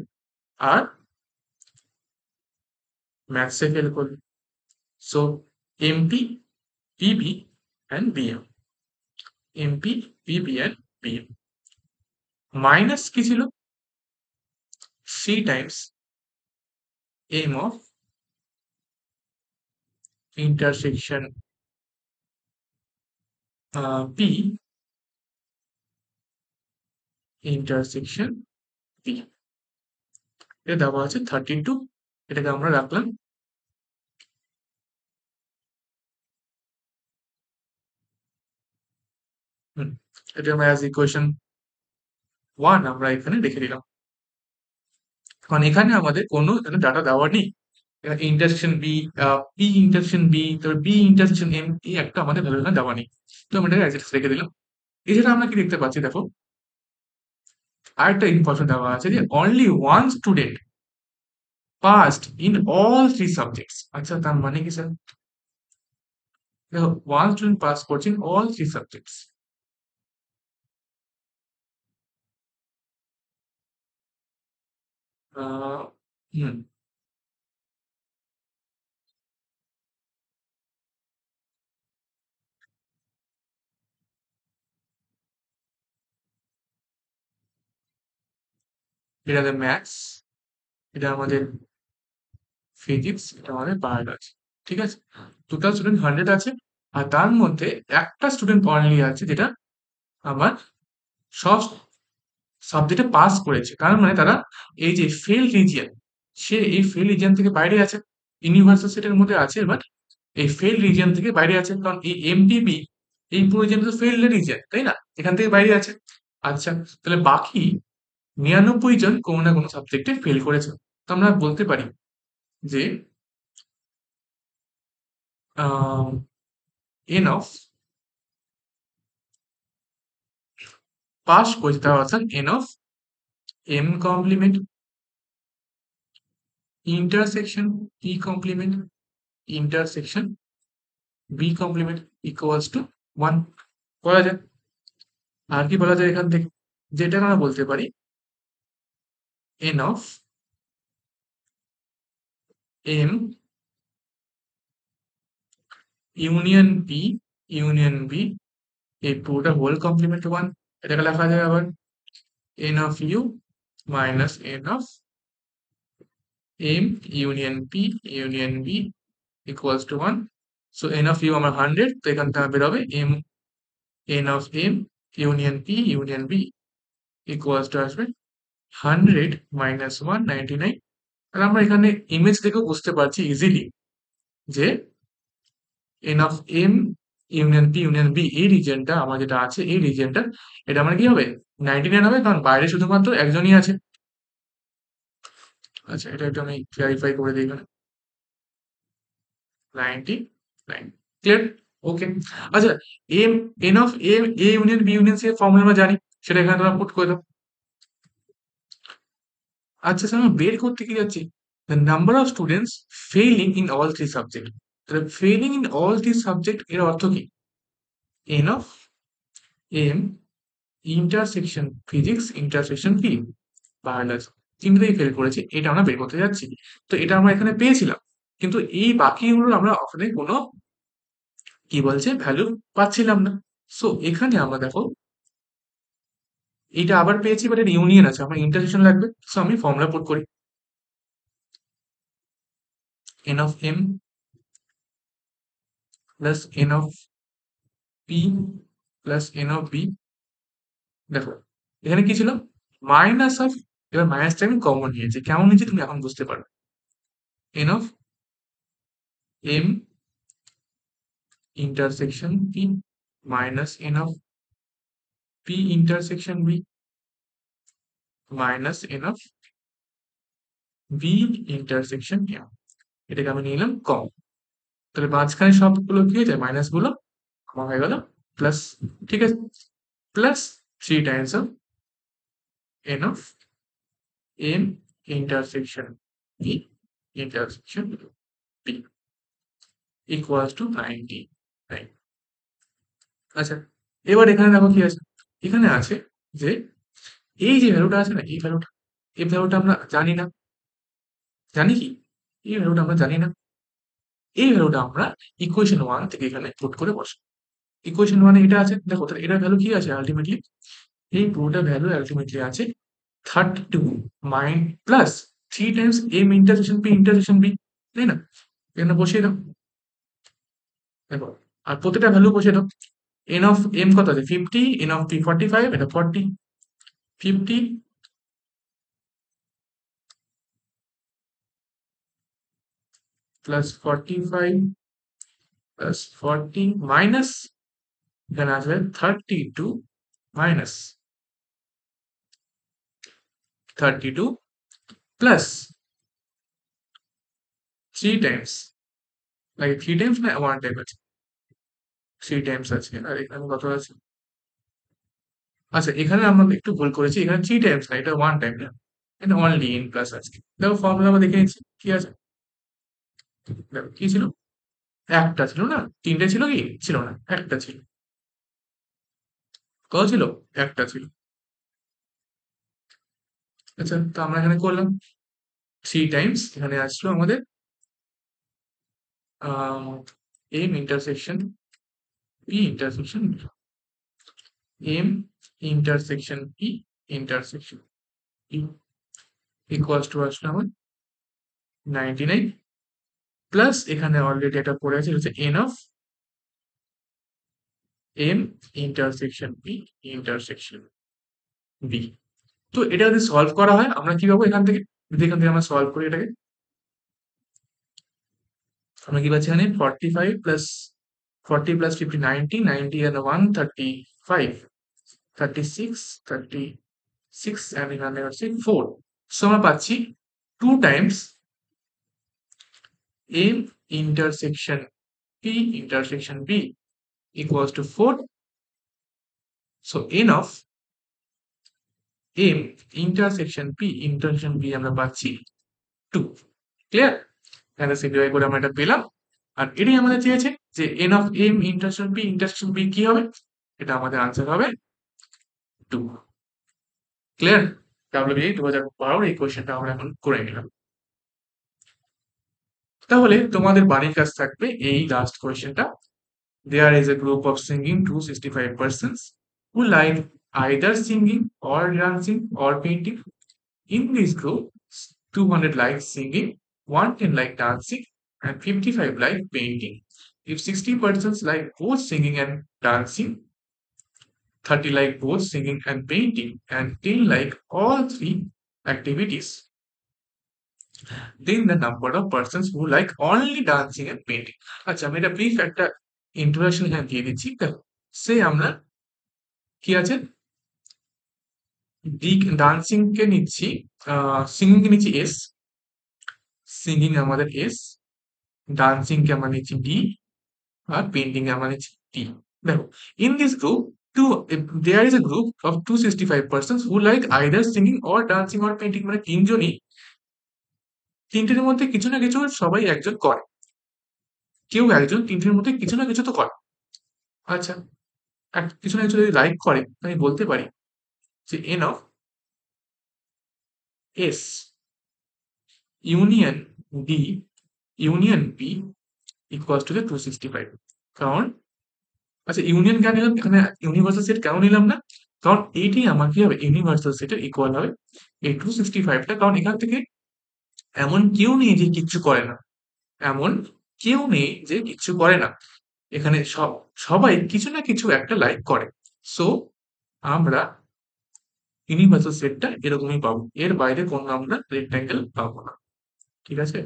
আর ম্যাথসে ফেল করলো so MP PB and BM MP PB and BM minus কি ছিল C times M of intersection P intersection P এটা দেওয়া আছে 32 এটাকে আমরা রাখলাম এটা আমরা অ্যাজ ইকুয়েশন 1 আমরা এখানে রেখে দিলাম কারণ এখানে আমাদের কোনো ডাটা দেওয়া নেই intersection B P intersection B তারপর বি ইন্টারসেকশন এম এই একটা আমাদের ভ্যালু এখানে দেওয়া নেই তো আমরা এটাকে অ্যাজ ইট ইজ রেখে দিলাম এছাড়া আমরা কি দেখতে পাচ্ছি দেখো আরেকটা ইনফরমেশন দেওয়া আছে যে only one student passed in all three subjects আচ্ছা তার মানে কি স্যার দেখো ওয়ান স্টুডেন্ট পাস করছে ইন অল থ্রি সাবজেক্টস হুম এটা আমাদের ম্যাথস এটা আমাদের ফিজিক্স এটা আমাদের বায়োলজি ঠিক আছে টোটাল স্টুডেন্ট 100 আছে আর তার মধ্যে একটা স্টুডেন্ট অনলি আছে যেটা আমার সব সাবজেক্টে পাস করেছে তার মানে তারা এই যে ফেল রিজিয়ন সে এই ফেল রিজিয়ন থেকে বাইরে আছে ইউনিভার্সাল সেটের মধ্যে আছে বাট এই ফেল রিজিয়ন থেকে বাইরে আছে কারণ এই এমডিবি এই পুরো রিজিয়ন তো ফেল রিজিয়ন তাই না এখান থেকে বাইরে আছে আচ্ছা তাহলে বাকি 99 জন কোনো না কোনো সাবজেক্টে ফেল করেছে তো আমরা বলতে পারি যে এন অফ পাস করেছি, তার অর্থাৎ n of M complement intersection P complement intersection B complement equals to 1 বলা যায়। আর কি বলা যায় এখান থেকে, যেটা আমরা বলতে পারি N of M union P union B, এই পুরোটা হোল কমপ্লিমেন্ট 1। এটাকে লেখা যায় আবার n of U minus N of M union P union B equals to 1। So N of U আমার 100, তো এখান থেকে বেরোবে M n of M union P union B equals to আসবে 100 মাইনাস 199। আর আমরা এখানে ইমেজ দেখেও বুঝতে পারছি ইজিলি যে n of M union P union B এই রিজনটা আমার যেটা আছে, এই রিজনটা এটা আমার কি হবে 99 হবে, কারণ বাইরে শুধুমাত্র একজনই আছে। আচ্ছা, এটা একটু আমি ক্লারিফাই করে দিই এখানে 99। ক্লিয়ার? ওকে। আচ্ছা, M n of M A union B union C এর ফর্মুলা আমরা জানি, সেটা এখানে তোমরা পুট করে দাও। আচ্ছা স্যার, আমরা বের করতে কি যাচ্ছি, the number of students failing in all three subject. তাহলে failing in all three subject এর অর্থ কি, N of M intersection physics intersection কি বায়োলজি, তিনটেই ফেল করেছে, এটা আমরা বের করতে যাচ্ছি। তো এটা আমরা এখানে পেয়েছিলাম, কিন্তু এই বাকিগুলো আমরা অপশনে কোনো কি বলছে ভ্যালু পাচ্ছিলাম না। সো এখানে আমরা দেখো এইটা আবার পেয়েছি, বাট এর ইউনিয়ন আছে, আমার ইন্টারসেকশন লাগবে। সো আমি ফর্মুলা পুট করি n of M plus n of P plus n of B. দেখো এখানে কি ছিল, মাইনাস অফ, এবার মাইনাসটা আমি কমন নিয়েছি, কেমন নিয়েছি তুমি এখন বুঝতে পারো। N of M intersection P minus N of P intersection B minus N of B intersection M, এটাকে আমি নিলাম কম। তাহলে মাঝখানে সবগুলো কি হয়ে যায়, মাইনাস গুলো আমার হয়ে গেল প্লাস। ঠিক আছে, plus 3 times of N of M intersection B intersection B equals to 99। আচ্ছা, এবার এখানে দেখো কি আছে, এখানে আছে যে এই যে ভ্যালুটা আছে না, এই ভ্যালুটা, এই ভ্যালুটা আমরা জানি না। জানি কি, এই ভ্যালুটা আমরা জানি না। এই ভ্যালুটা আমরা ইকুয়েশন 1 থেকে এখানে পুট করে বসাই। ইকুয়েশন 1 এ এটা আছে, দেখো তাহলে এটার ভ্যালু কি আছে আলটিমেটলি, এই পুরোটা ভ্যালু আলটিমেটলি আছে 32 মাইন plus 3 times M intersection P intersection B, তাই না? এখানে বসিয়ে দাও, দেখো, আর প্রতিটা ভ্যালু বসিয়ে দাও। এন অফ এম কত আছে 50, এন অফ পি 45, এটা 40, 50 প্লাস 45 প্লাস 40 মাইনাস, এখানে আসবে 32 মাইনাস 32 প্লাস 3 টাইমস, নাকি 3 টাইমস না 1 টাইম আছে, 3 টাইমস আছে, আর এখানে কত আছে, আচ্ছা এখানে আমরা একটু ভুল করেছি, এখানে 3 টাইমস না, এটা 1 টাইম না, এটা অনলি ইন প্লাস আছে। দেখো ফর্মুলা আমরা দেখে নিচ্ছি কি আছে। দেখো কি ছিল, একটা ছিল না, তিনটে ছিল কি ছিল না, একটা ছিল। কত ছিল, একটা ছিল। আচ্ছা, তো আমরা এখানে করলাম 3 টাইমস, এখানে আসলো আমাদের M intersection P intersection M intersection P intersection P equals to আসলো আমার 99 প্লাস এখানে অলরেডি এটা পড়ে আছে, হচ্ছে N of M intersection P intersection B. তো এটা যদি সলভ করা হয় আমরা কি পাবো এখান থেকে, যদি এখান থেকে আমরা সলভ করি এটাকে, আমরা কি পাচ্ছি এখানে 45 প্লাস 40 প্লাস 50 90, 90 and 1 35, 36, 36 and এখানে হচ্ছে 4। সো আমরা পাচ্ছি 2 times M intersection P intersection B equals to 4. So n of M intersection P আমরা পাচ্ছি 2. ক্লিয়ার? তাহলে সিম্পলিফাই করে আমরা এটা পেলাম। আর এটাই আমাদের চেয়েছে যে n of M intersection B কি হবে? এটা আমাদের আনসার হবে 2। ক্লিয়ার? WBA 2012 এই কোশ্চেনটা আমরা এখন করে নিলাম। তাহলে তোমাদের বাড়ির কাজ থাকবে এই লাস্ট কোশ্চেনটা। There is a group of singing 265 persons who like either singing or dancing or painting. In this group, 200 like singing, 110 like dancing, and 55 like painting. If 60 persons like both singing and dancing, 30 like both singing and painting, and 10 like all three activities, then the number of persons who like only dancing and painting. আচ্ছা আমি এটা ব্রিফ একটা ইন্ট্রোডাকশন এখানে দিয়ে দিচ্ছি। দেখো সে আমরা কি আছে ডান্সিং কে নিচ্ছি, সিঙ্গিং কে নিচ্ছি এস, সিঙ্গিং আমাদের এস, ডান্সিং কে আমরা নিচ্ছি ডি, আর পেন্টিং এ আমরা নিচ্ছি টি। দেখো in this group there is a group of 265 persons who like either singing or dancing or painting, মানে তিনজনই তিনটের মধ্যে কিছু না কিছু সবাই একজন করে, কেউ একজন তিনটের মধ্যে কিছু না কিছু তো করে। আচ্ছা কিছু না কিছু যদি লাইক করে আমি বলতে পারি যে n of S union D union P equals two 265। কারণ আচ্ছা ইউনিয়ন কেন নিলাম এখানে, ইউনিভার্সাল সেট কেন নিলাম না? কারণ এইটাই আমার কি হবে ইউনিভার্সাল সেটের ইকুয়াল হবে এই 265টা। কারণ এখান থেকে এমন কেউ নেই যে কিচ্ছু করে না, এমন কেউ নেই যে কিচ্ছু করে না, এখানে সবাই কিছু না কিছু একটা লাইক করে। সো আমরা ইউনিভার্সাল সেটটা এরকমই পাবো, এর বাইরে কোনো আমরা রেক্ট্যাঙ্গেল পাবো না। ঠিক আছে?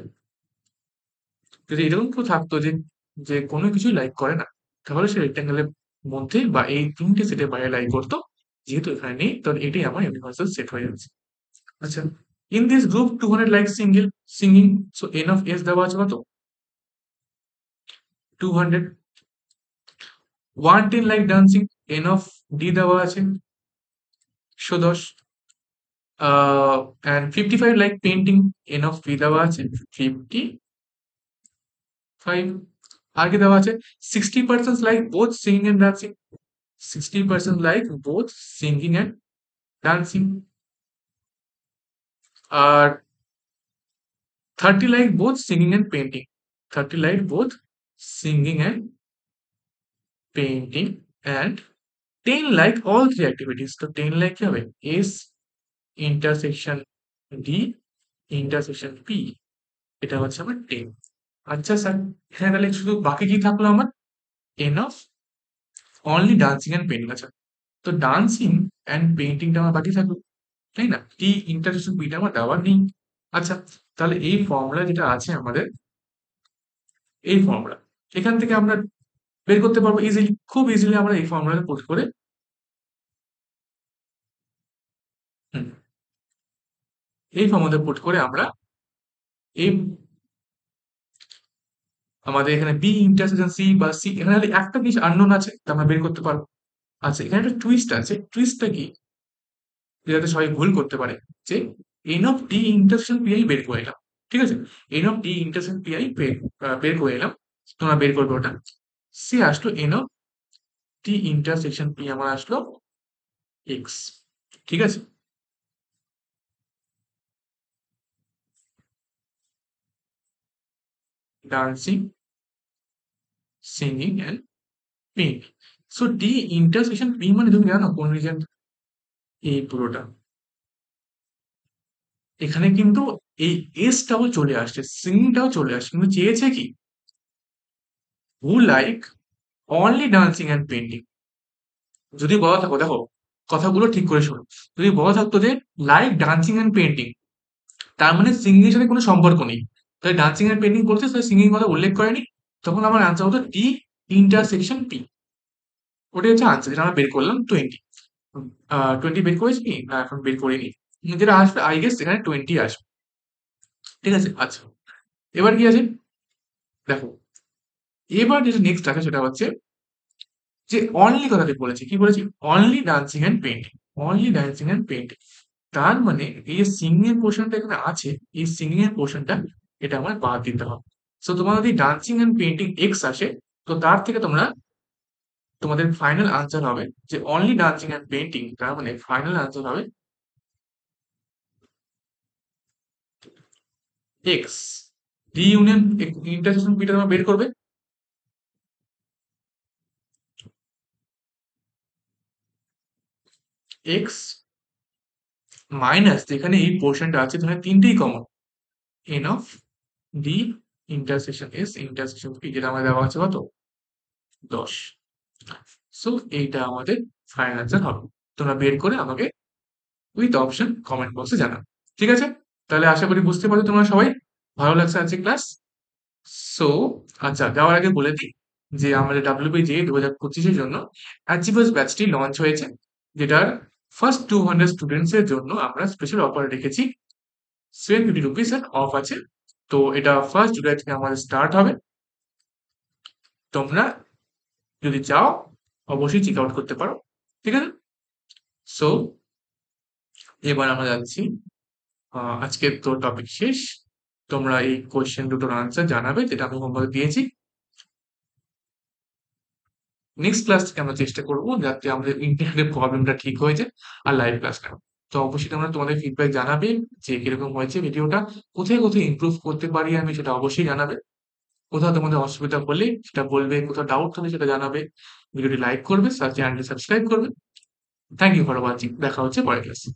যদি এরকম কেউ থাকতো যে যে কোনো কিছুই লাইক করে না, তাহলে সে রেক্ট্যাঙ্গেলের মধ্যে বা এই তিনটে সেটের বাইরে লাইক করতো। যেহেতু এখানে নেই তাহলে এটাই আমার ইউনিভার্সাল সেট হয়ে যাচ্ছে। আচ্ছা in this group 200 like singing, so N of S দেওয়া আছে কত 200, 110 like dancing, N of D দেওয়া আছে 110, and 55 like painting, N of P দেওয়া আছে 55। আর কি দেওয়া আছে 60% like both singing and dancing, 60% like both singing and dancing, আর 30 like both singing and painting, 30 like both singing and painting, and 10 like all three activities. তো 10 লাইক কি হবে S intersection D intersection P, এটা হচ্ছে আমার 10। আচ্ছা স্যার এখানে তাহলে শুধু বাকি কি থাকলো আমার N of only dancing and painting. আচ্ছা তো ডান্সিং অ্যান্ড পেইন্টিংটা আমার বাকি থাকলো, তাই না? টি ইন্টারসেকশন বিটা আমার দেওয়ার নেই। আচ্ছা তাহলে এই ফর্মুলা যেটা আছে আমাদের, এই ফর্মুলা এখান থেকে আমরা বের করতে পারবো ইজিলি, খুব ইজিলি আমরা এই ফর্মুলাটা পুট করে এই ফর্মুলাতে পুট করে আমরা এই আমাদের এখানে বি ইন্টারসেকশন সি বা সি, এখানে একটা জিনিস আননোন আছে তা আমরা বের করতে পারবো। আচ্ছা এখানে একটা টুইস্ট আছে, টুইস্টটা কি যাতে সবাই ভুল করতে পারে, যে n of D intersection PI বের করে এলাম। ঠিক আছে, n of D intersection PI বের করে এলাম, তোমরা বের করবে ওটা। সি আসলো N of D intersection P আমার আসলো এক্স। ঠিক আছে, dancing singing and painting. So D intersection P মানে তুমি জানো কোন রিজন? এই পুরোটা এখানে কিন্তু এই এসটাও চলে আসছে, সিঙ্গিংটাও চলে আসছে, কিন্তু চেয়েছে কি who like only dancing and painting. যদি বলা থাকো, দেখো কথাগুলো ঠিক করে শোনো, যদি বলা থাকতো যে লাইক ডান্সিং অ্যান্ড পেইন্টিং, তার মানে সিঙ্গিং এর সাথে কোনো সম্পর্ক নেই, তাই ডান্সিং অ্যান্ড পেইন্টিং করছে তাই সিঙ্গিং কথা উল্লেখ করেনি, তখন আমার আনসার হতো ডি ইন্টারসেকশন পি। ওটাই হচ্ছে আনসার, যেটা আমরা বের করলাম 20। 20 বের করেছি কি না এখন বের করিনি, যেটা আসবে আই গেস এখানে 20 আসবে। ঠিক আছে, আচ্ছা এবার কি আছে দেখো, এবার যেটা নেক্সট আছে সেটা হচ্ছে যে অনলি কথাটি বলেছি, কি বলেছি? Only dancing and painting, only dancing and painting. তার মানে এই যে সিঙ্গিং এর পোর্শনটা এখানে আছে, এই সিঙ্গিং এর পোর্শনটা এটা আমার বাদ দিতে হবে। সো তোমার যদি ডান্সিং এন্ড পেইন্টিং এক্স আসে, তো তার থেকে তোমরা তোমাদের ফাইনাল আনসার হবে যে অনলি ডান্সিং এন্ড পেইন্টিং, তার মানে ফাইনাল আনসার হবে x. D union intersection beta তোমরা বের করবে, এক্স মাইনাস যেখানে এই পোর্শনটা আছে ধরে তিনটেই common, N of D intersection S intersection P, যেটা আমাদের দেওয়া আছে কত, 10। সো এইটা আমাদের ফাইনাল আনসার হবে। তোমরা বের করে আমাকে উইথ অপশন কমেন্ট বক্সে জানাও। ঠিক আছে? তাহলে আশা করি বুঝতে পারছো তোমরা সবাই। ভালো লাগছে আজকে ক্লাস। সো আচ্ছা, যাওয়ার আগে বলে দিই যে আমাদের WPJ 2025 এর জন্য অ্যাচিভার্স ব্যাচটি লঞ্চ হয়েছে, যেটার ফার্স্ট 200 স্টুডেন্টস এর জন্য আমরা স্পেশাল অফার রেখেছি। 750 রুপিস এর অফ আছে। তো এটা 1 জুলাই থেকে আমাদের স্টার্ট হবে। তোমরা যদি চাও অবশ্যই চেক আউট করতে পারো। ঠিক আছে? সো এবার আমরা যাচ্ছি, আজকের তো টপিক শেষ। তোমরা এই কোয়েশ্চেন দুটোর আনসার জানাবে যেটা আমি হোমওয়ার্ক দিয়েছি। নেক্সট ক্লাস থেকে আমরা চেষ্টা করবো যাতে আমাদের ইন্টারনেটের প্রবলেমটা ঠিক হয়ে যায় আর লাইভ ক্লাস নেওয়া। তো অবশ্যই তোমরা তোমাদের ফিডব্যাক জানাবে যে কিরকম হয়েছে ভিডিওটা, কোথায় কোথায় ইমপ্রুভ করতে পারি আমি সেটা অবশ্যই জানাবে। কোথাও তোমাদের অসুবিধা হলে সেটা বলবে, কোথাও ডাউট হলে সেটা জানাবে। ভিডিওটি লাইক করবে, চ্যানেলটি সাবস্ক্রাইব করবে। Thank you for watching. দেখা হচ্ছে পরের ক্লাসে।